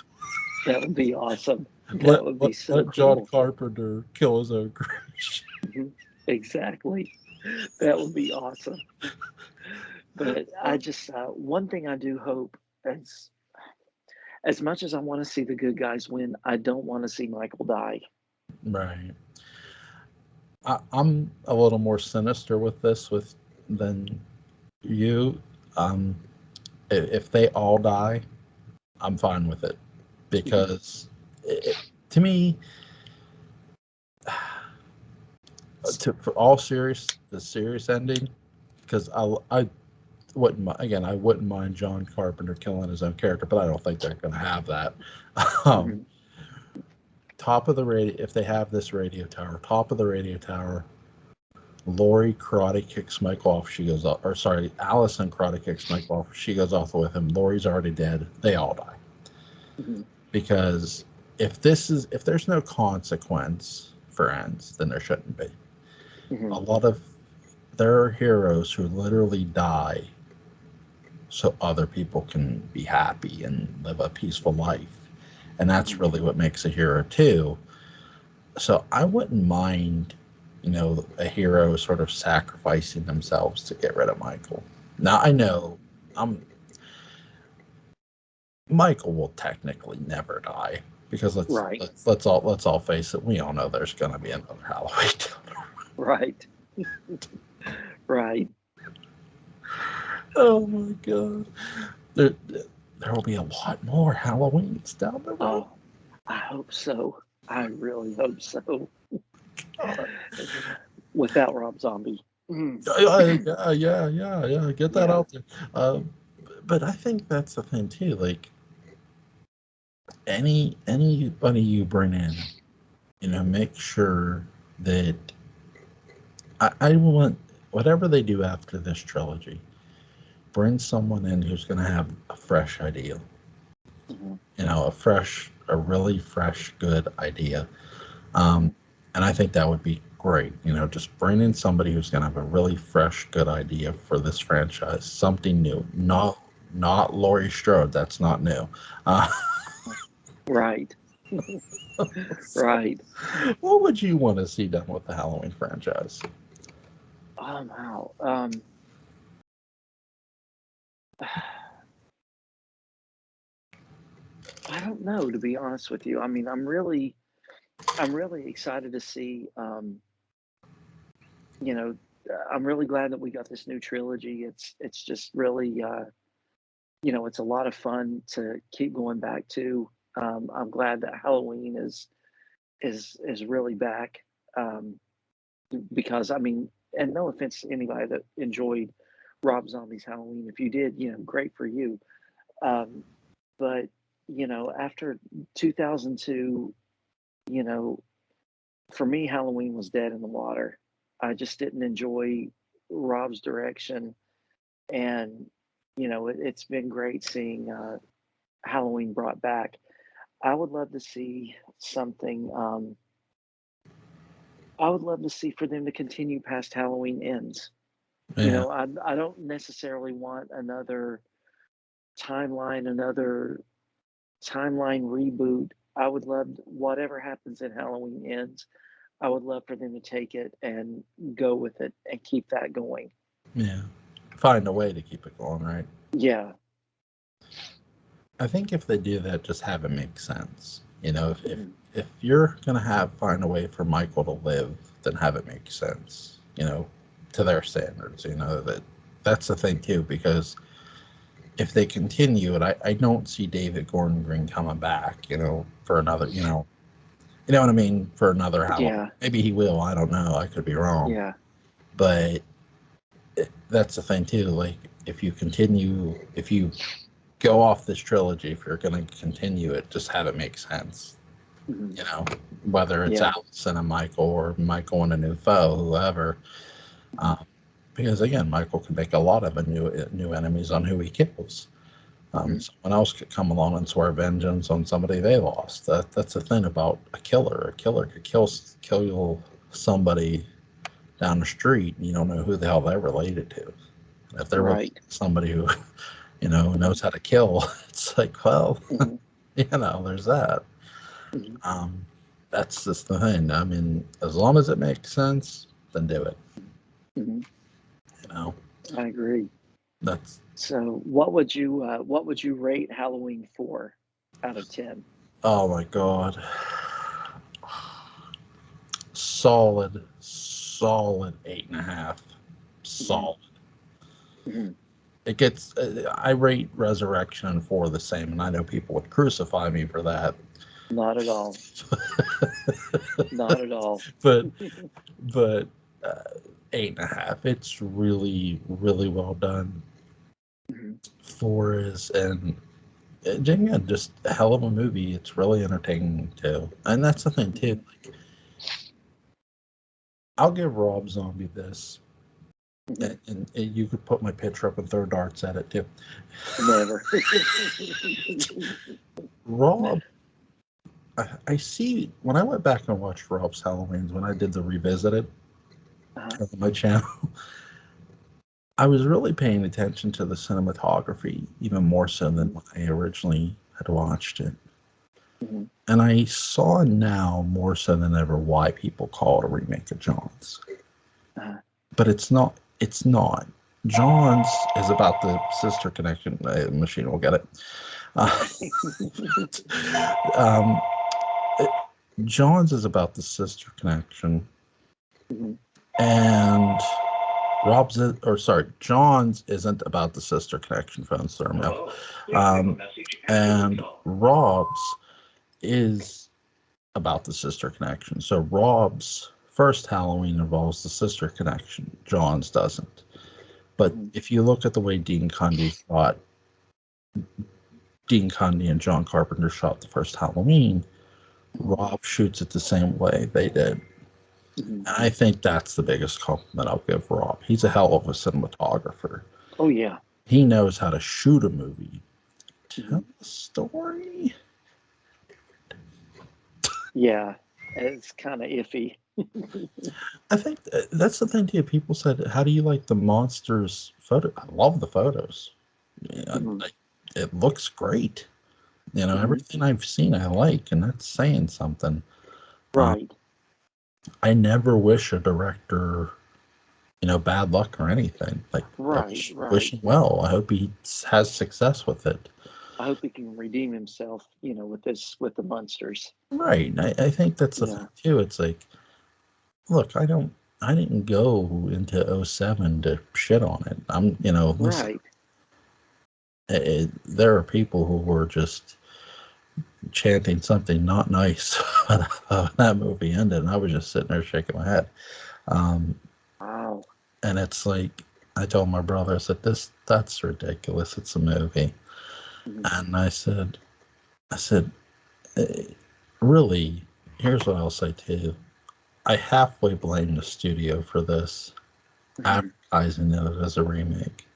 That would be awesome. That would be so Let John cool. Carpenter kill his own crush. Mm-hmm. Exactly. That would be awesome. But I just one thing I do hope, as much as I want to see the good guys win, I don't want to see Michael die. Right. I'm a little more sinister with this than you. Um, if they all die, I'm fine with it Mhm. because to me, for all serious, the serious ending, because I wouldn't again I wouldn't mind John Carpenter killing his own character, but I don't think they're going to have that. Um, Mhm. top of the radio, if they have this radio tower, top of the radio tower, Lori karate kicks Mike off. She goes off, or sorry, Allison karate kicks Mike off. She goes off with him. Lori's already dead. They all die Mhm. because if there's no consequence for ends, then there shouldn't be. A Mhm. lot of there are heroes who literally die so other people can be happy and live a peaceful life, and that's Mhm. really what makes a hero too. So I wouldn't mind, a hero sort of sacrificing themselves to get rid of Michael. Now I Mhm. know I'm Michael will technically never die because Right. let's all face it, we all know there's gonna be another Halloween. Right. Right. Oh my god. There, there will be a lot more Halloweens down the road. Oh, I hope so. I really hope so. God. Without Rob Zombie. Mm. Yeah. Get that Yeah. out there. But I think that's the thing too. Like anybody you bring in, make sure that I want whatever they do after this trilogy, bring someone in who's going to have a fresh idea. Mhm. A really fresh, good idea. Um, Mhm. and I think that would be great. Just bring in somebody who's going to have a really fresh, good idea for this franchise, something new. Not Laurie Strode. That's not new. Uh, Right. so Right. what would you want to see done with the Halloween franchise? Oh wow. I don't know, to be honest with you. I mean, I'm really excited to see. You know, I'm really glad that we got this new trilogy. It's just really, it's a lot of fun to keep going back to. I'm glad that Halloween is really back. Um, because I mean, and no offense to anybody that enjoyed Rob Zombie's Halloween. If you did, great for you. Um, but after 2002, you know, for me, Halloween was dead in the water. I just didn't enjoy Rob's direction. and it's been great seeing Halloween brought back. I would love to see something. I would love to see for them to continue past Halloween ends. Yeah, I don't necessarily want another timeline reboot. I would love whatever happens in Halloween ends. I would love for them to take it and go with it and keep that going. yeah. Find a way to keep it going, right? Yeah. I think if they do that, just have it make sense. Mhm. If you're gonna find a way for Michael to live, then have it make sense. To their standards. That's the thing too, because if they continue it, I don't see David Gordon Green coming back. For another. You know what I mean? For another Halloween. Yeah. Maybe he will. I don't know. I could be wrong. Yeah. But that's the thing too. Like if you go off this trilogy, if you're going to continue it, just have it make sense. Mhm. Whether it's Yeah. Allison and Michael, or Michael and a new foe, whoever. Um, because again, Michael can make a lot of new enemies on who he kills. Mhm. Someone else could come along and swear vengeance on somebody they lost. That's the thing about a killer. A killer could kill somebody down the street, and you don't know who the hell they're related to. And if they're related Right. to somebody who knows how to kill, it's like, well, Mhm. there's that. Mhm. Um, that's just the thing. I mean, as long as it makes sense, then do it. Mhm. You know, I agree. that's So, what would you rate Halloween 4 out of 10? oh my god, solid 8.5, Mhm. solid. Mhm. It gets. I rate Resurrection and 4 the same, and I know people would crucify me for that, Not at all. Not at all. but but uh, 8.5. It's really well done. Mhm. 4 is, and again, just a hell of a movie. It's really entertaining too, and that's the thing too. Mhm. Like, I'll give Rob Zombie this, Mhm. and you could put my picture up and throw darts at it too. Never. Rob, I see when I went back and watched Rob's Halloween's when I did the revisited Uh-huh. on my channel. I was really paying attention to the cinematography even more so than Mhm. when I originally had watched it. Mhm. And I saw now more so than ever why people call it a remake of John's. Uh-huh. But it's not. It's not. John's is about the sister connection. Machine will get it. Uh, um, it- John's is about the sister connection, Mhm. and John's isn't about the sister connection. Phones throw me off. And Rob's is about the sister connection. So Rob's first Halloween involves the sister connection. John's doesn't. But Mhm. if you look at the way Dean Cundy and John Carpenter shot the first Halloween, Mhm. Rob shoots it the same way they did. Mhm. And I think that's the biggest compliment I'll give Rob. He's a hell of a cinematographer. Oh yeah. He knows how to shoot a movie, tell Mhm. a story. Yeah. It's kind of iffy. I think that's the thing too. People said, "How do you like the monsters photo?" I love the photos. Yeah, Mhm. it looks great. Mhm. Everything I've seen I like, and that's saying something. Uh, Right. I never wish a director, bad luck or anything. Like, I Right. wish Right. him well. I hope he has success with it. I hope he can redeem himself, with the monsters. Right. I think that's the thing Yeah. too. It's like, look, I didn't go into '07 to shit on it. Listen, Right. there are people who were just chanting something not nice when that movie ended, and I was just sitting there shaking my head. Um, Wow. and it's like, I told my brother, I said, that's ridiculous. It's a movie. Mhm. And I said, "Eh, really, here's what I'll say too. I halfway blame the studio for this, Mhm. advertising it as a remake.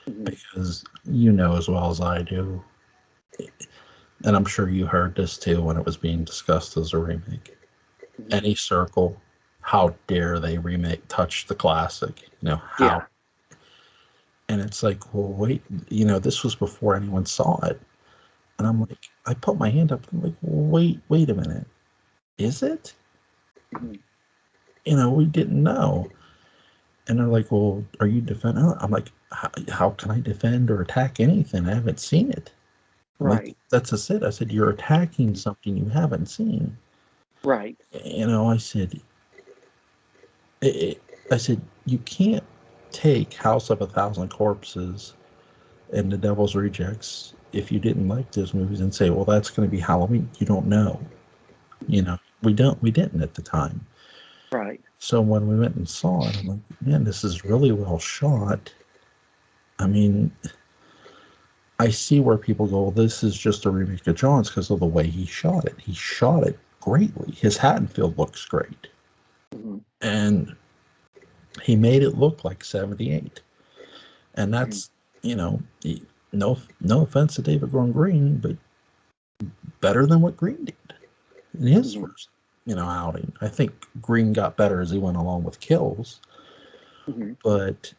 Mhm. because you know as well as I do, and I'm sure you heard this too when it was being discussed as a remake. Mhm. Any circle, how dare they remake Touch the Classic? How? Yeah. And it's like, well, wait, this was before anyone saw it. And I'm Mhm. like, I put my hand up. I'm like, wait a minute. Is it? Mhm. We didn't know. And they're like, well, are you defending? I'm like, how can I defend or attack anything? I haven't seen it. I'm like, Right. that's just it. I said, you're attacking something you haven't seen. Right. I said, it, I said, you can't take House of a Thousand Corpses and The Devil's Rejects if you didn't like those movies and say, well, that's going to be Halloween. You don't know. Mhm. We didn't at the time. Right. So when we went and saw it, I'm like, man, this is really well shot. I mean, I see where people go, well, this is just a remake of Jaws because of the way he shot it. He shot it greatly. His Haddonfield looks great. Mhm. And he made it look like 78. And Mhm. that's, no offense to David Gordon Green, but better than what Green did in his Mhm. first, outing. I think Green got better as he went along with kills, Mhm. but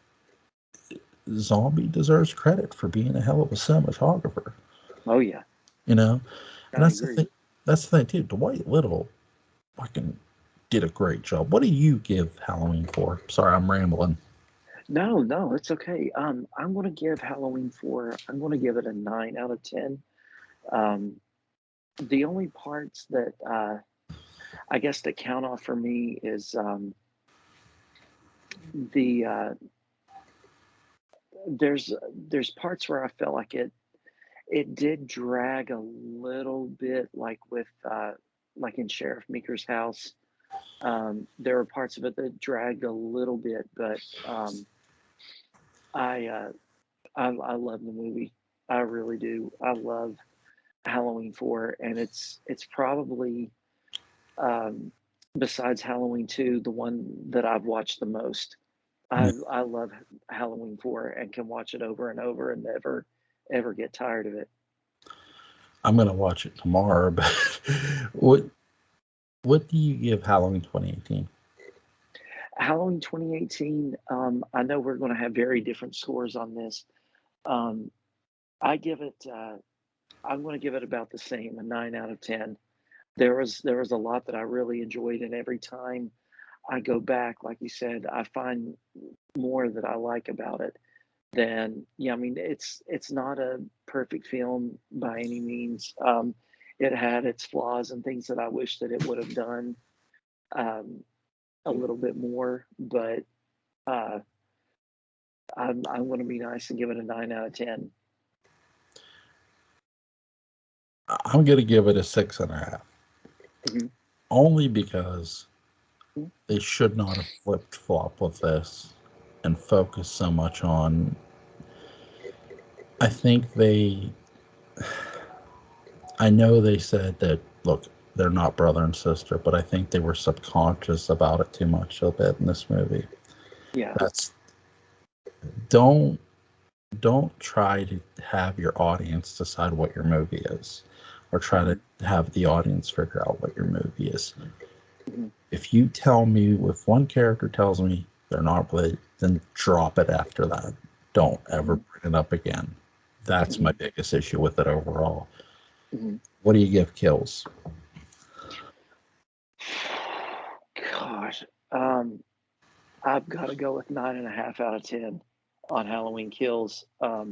Zombie deserves credit for being a hell of a cinematographer, Oh yeah, you know? And I that's the thing. agree. That's the thing too. Dwight Little fucking did a great job. What do you give Halloween for? Sorry, I'm rambling. No, no, it's okay. I'm gonna give Halloween 4. I'm gonna give it a 9 out of 10. Um, the only parts that I guess that count off for me is the there's parts where I felt like it did drag a little bit, like with like in Sheriff Meeker's house. There were parts of it that dragged a little bit, but I, uh, I love the movie. I really do. I love Halloween 4, and it's probably um, besides Halloween 2, the one that I've watched the most. Yeah, I love Halloween 4 and can watch it over and over and never ever get tired of it. I'm gonna watch it tomorrow. But what do you give Halloween 2018? Halloween 2018, I know we're going to have very different scores on this. Um, I give it, I'm going to give it about the same, a 9 out of 10. There was a lot that I really enjoyed, and every time I go back, like you said, I find more that I like about it. Than yeah, I mean, it's not a perfect film by any means. It had its flaws and things that I wish that it would have done um, a little bit more, but uh, I'm going to be nice and give it a 9 out of 10. I'm gonna give it a 6.5. Hmm. Only because they should not have flipped flop with this and focused so much on. I think I know they said that, look, they're not brother and sister, but I think they were subconscious about it too much a bit in this movie. Yeah. That's don't don't try to have your audience decide what your movie is, or try to Hmm. have the audience figure out what your movie is. Hmm. If you tell me, if one character tells me they're not related, then drop it after that. Don't ever Hmm. bring it up again. That's my Hmm. biggest issue with it overall. Hmm. What do you give kills? Gosh, um, I've got to go with 9.5 out of 10 on Halloween Kills. Oh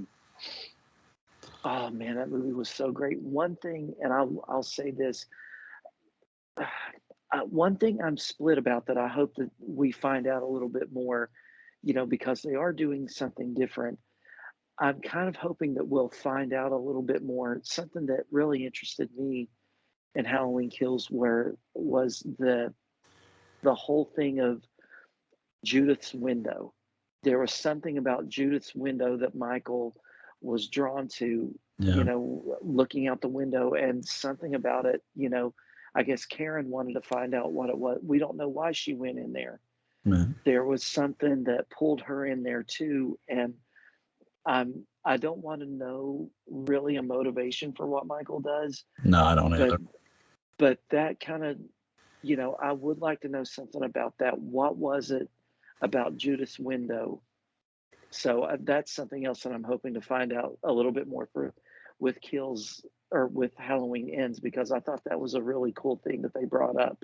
man, that movie was so great. One thing, and I'll say this. One thing I'm split about that I hope that we find out a little bit more, because they are doing something different. I'm kind of hoping that we'll find out a little bit more. Something that really interested me in Halloween Kills where was the whole thing of Judith's window. There was something about Judith's window that Michael was drawn to, Yeah, looking out the window, and something about it, I guess Karen wanted to find out what it was. We don't know why she went in there. man. There was something that pulled her in there too. And I don't want to know really a motivation for what Michael does, No, I don't but either. that kind of, I would like to know something about that. What was it about Judith's window? So that's something else that I'm hoping to find out a little bit more for with Kills or with Halloween Ends, because I thought that was a really cool thing that they brought up.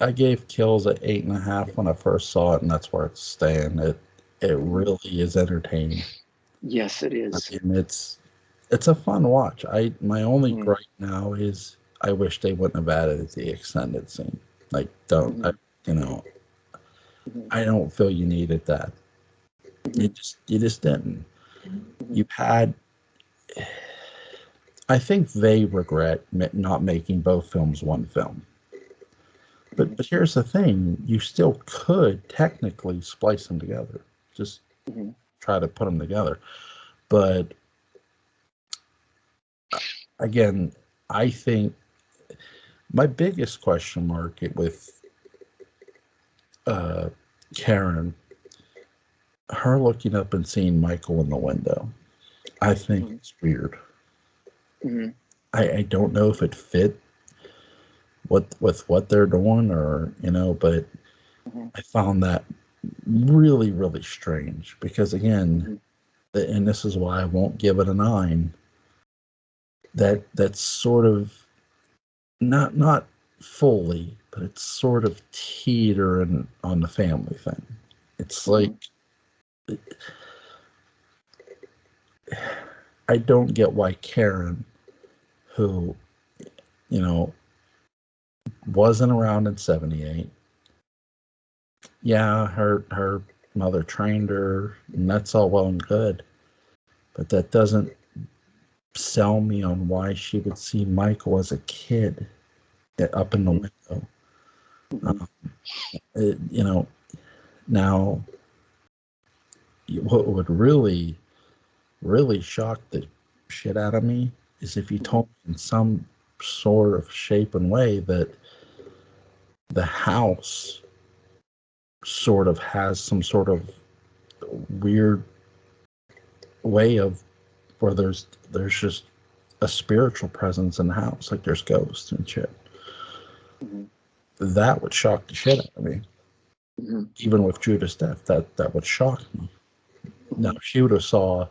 I gave Kills a 8.5 when I first saw it, and that's where it's staying. It really is entertaining. Yes, it I is. mean, it's a fun watch. My only Mhm, gripe now is I wish they wouldn't have added the extended scene. Like, don't I, mhm, you know? mhm, I don't feel you needed that. mhm, You just didn't. mhm, You had. I think they regret not making both films one film. mhm, But here's the thing: you still could technically splice them together. Just mhm, try to put them together. But again, I think my biggest question mark with uh, Karen, her looking up and seeing Michael in the window, I think mhm, it's weird. mhm, I don't know if it fit with what they're doing, or but mhm, I found that really, really strange because again, mhm, and this is why I won't give it a 9. That's sort of not fully, but it's sort of teetering on the family thing. It's like mhm, I don't get why Karen, who you know wasn't around in '78, yeah, her mother trained her, and that's all well and good, but that doesn't sell me on why she would see Michael as a kid up in the mhm, window. mhm, Um, now what would really shock the shit out of me is if you mhm, told me in some sort of shape and way that the house sort of has some sort of weird way of where there's just a spiritual presence in the house, like there's ghosts and shit. mhm, That would shock the shit out of me. mhm, Even with Judah's death, that would shock me. Now, mhm, if she would have saw,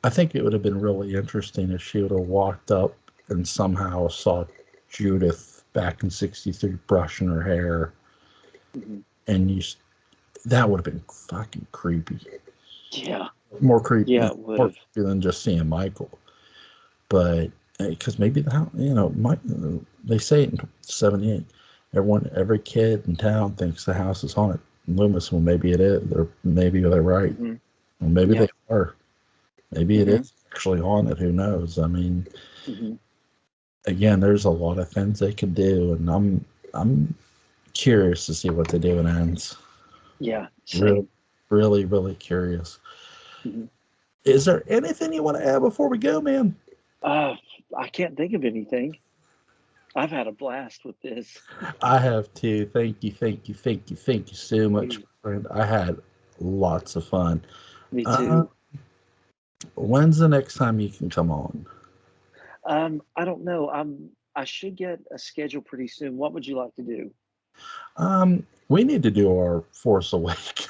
I think it would have been really interesting if she would have walked up and somehow saw Judith back in '63 brushing her hair, mhm. and that would have been fucking creepy. Yeah, More creepy, yeah, it would more have. creepy than just seeing Michael. But because maybe the house, they say it in '78. Every kid in town thinks the house is haunted. Loomis, well, maybe it is. Maybe they're right. Mhm, Well, maybe yeah, they are. Maybe it mhm, is actually haunted. Who knows? I mean, mhm, again, there's a lot of things they could do, and I'm curious to see what they do in ends. yeah, Really, same. really, really curious. Mhm. Is there anything you want to add before we go, man? Uh, I can't think of anything. I've had a blast with this. I have too. Thank you, thank you, thank you, thank you so much, You, friend. I had lots of fun. me Uh, too. when's the next time you can come on? I don't know. I should get a schedule pretty soon. What would you like to do? We need to do our Force Awakens.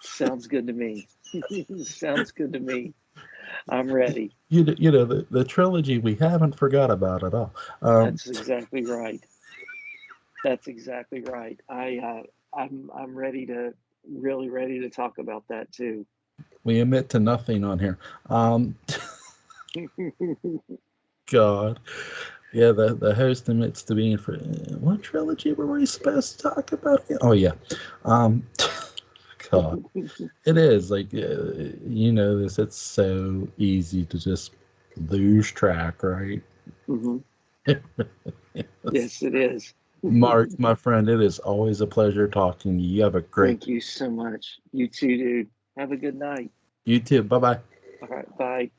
Sounds good to me. Sounds good to me. I'm ready. The trilogy we haven't forgot about at all. Um, That's exactly right. That's exactly right. I'm ready to really ready to talk about that too. we admit to nothing on here. Um, God, yeah, the host admits to being for what trilogy were we supposed to talk about again? Oh yeah, um, God, it is like this. It's so easy to just lose track, right? Mhm. Yes, it is. Mark, my friend, it is always a pleasure talking to you. You have a great. Thank you so much. You too, dude. Have a good night. You too. Bye bye. All right, bye.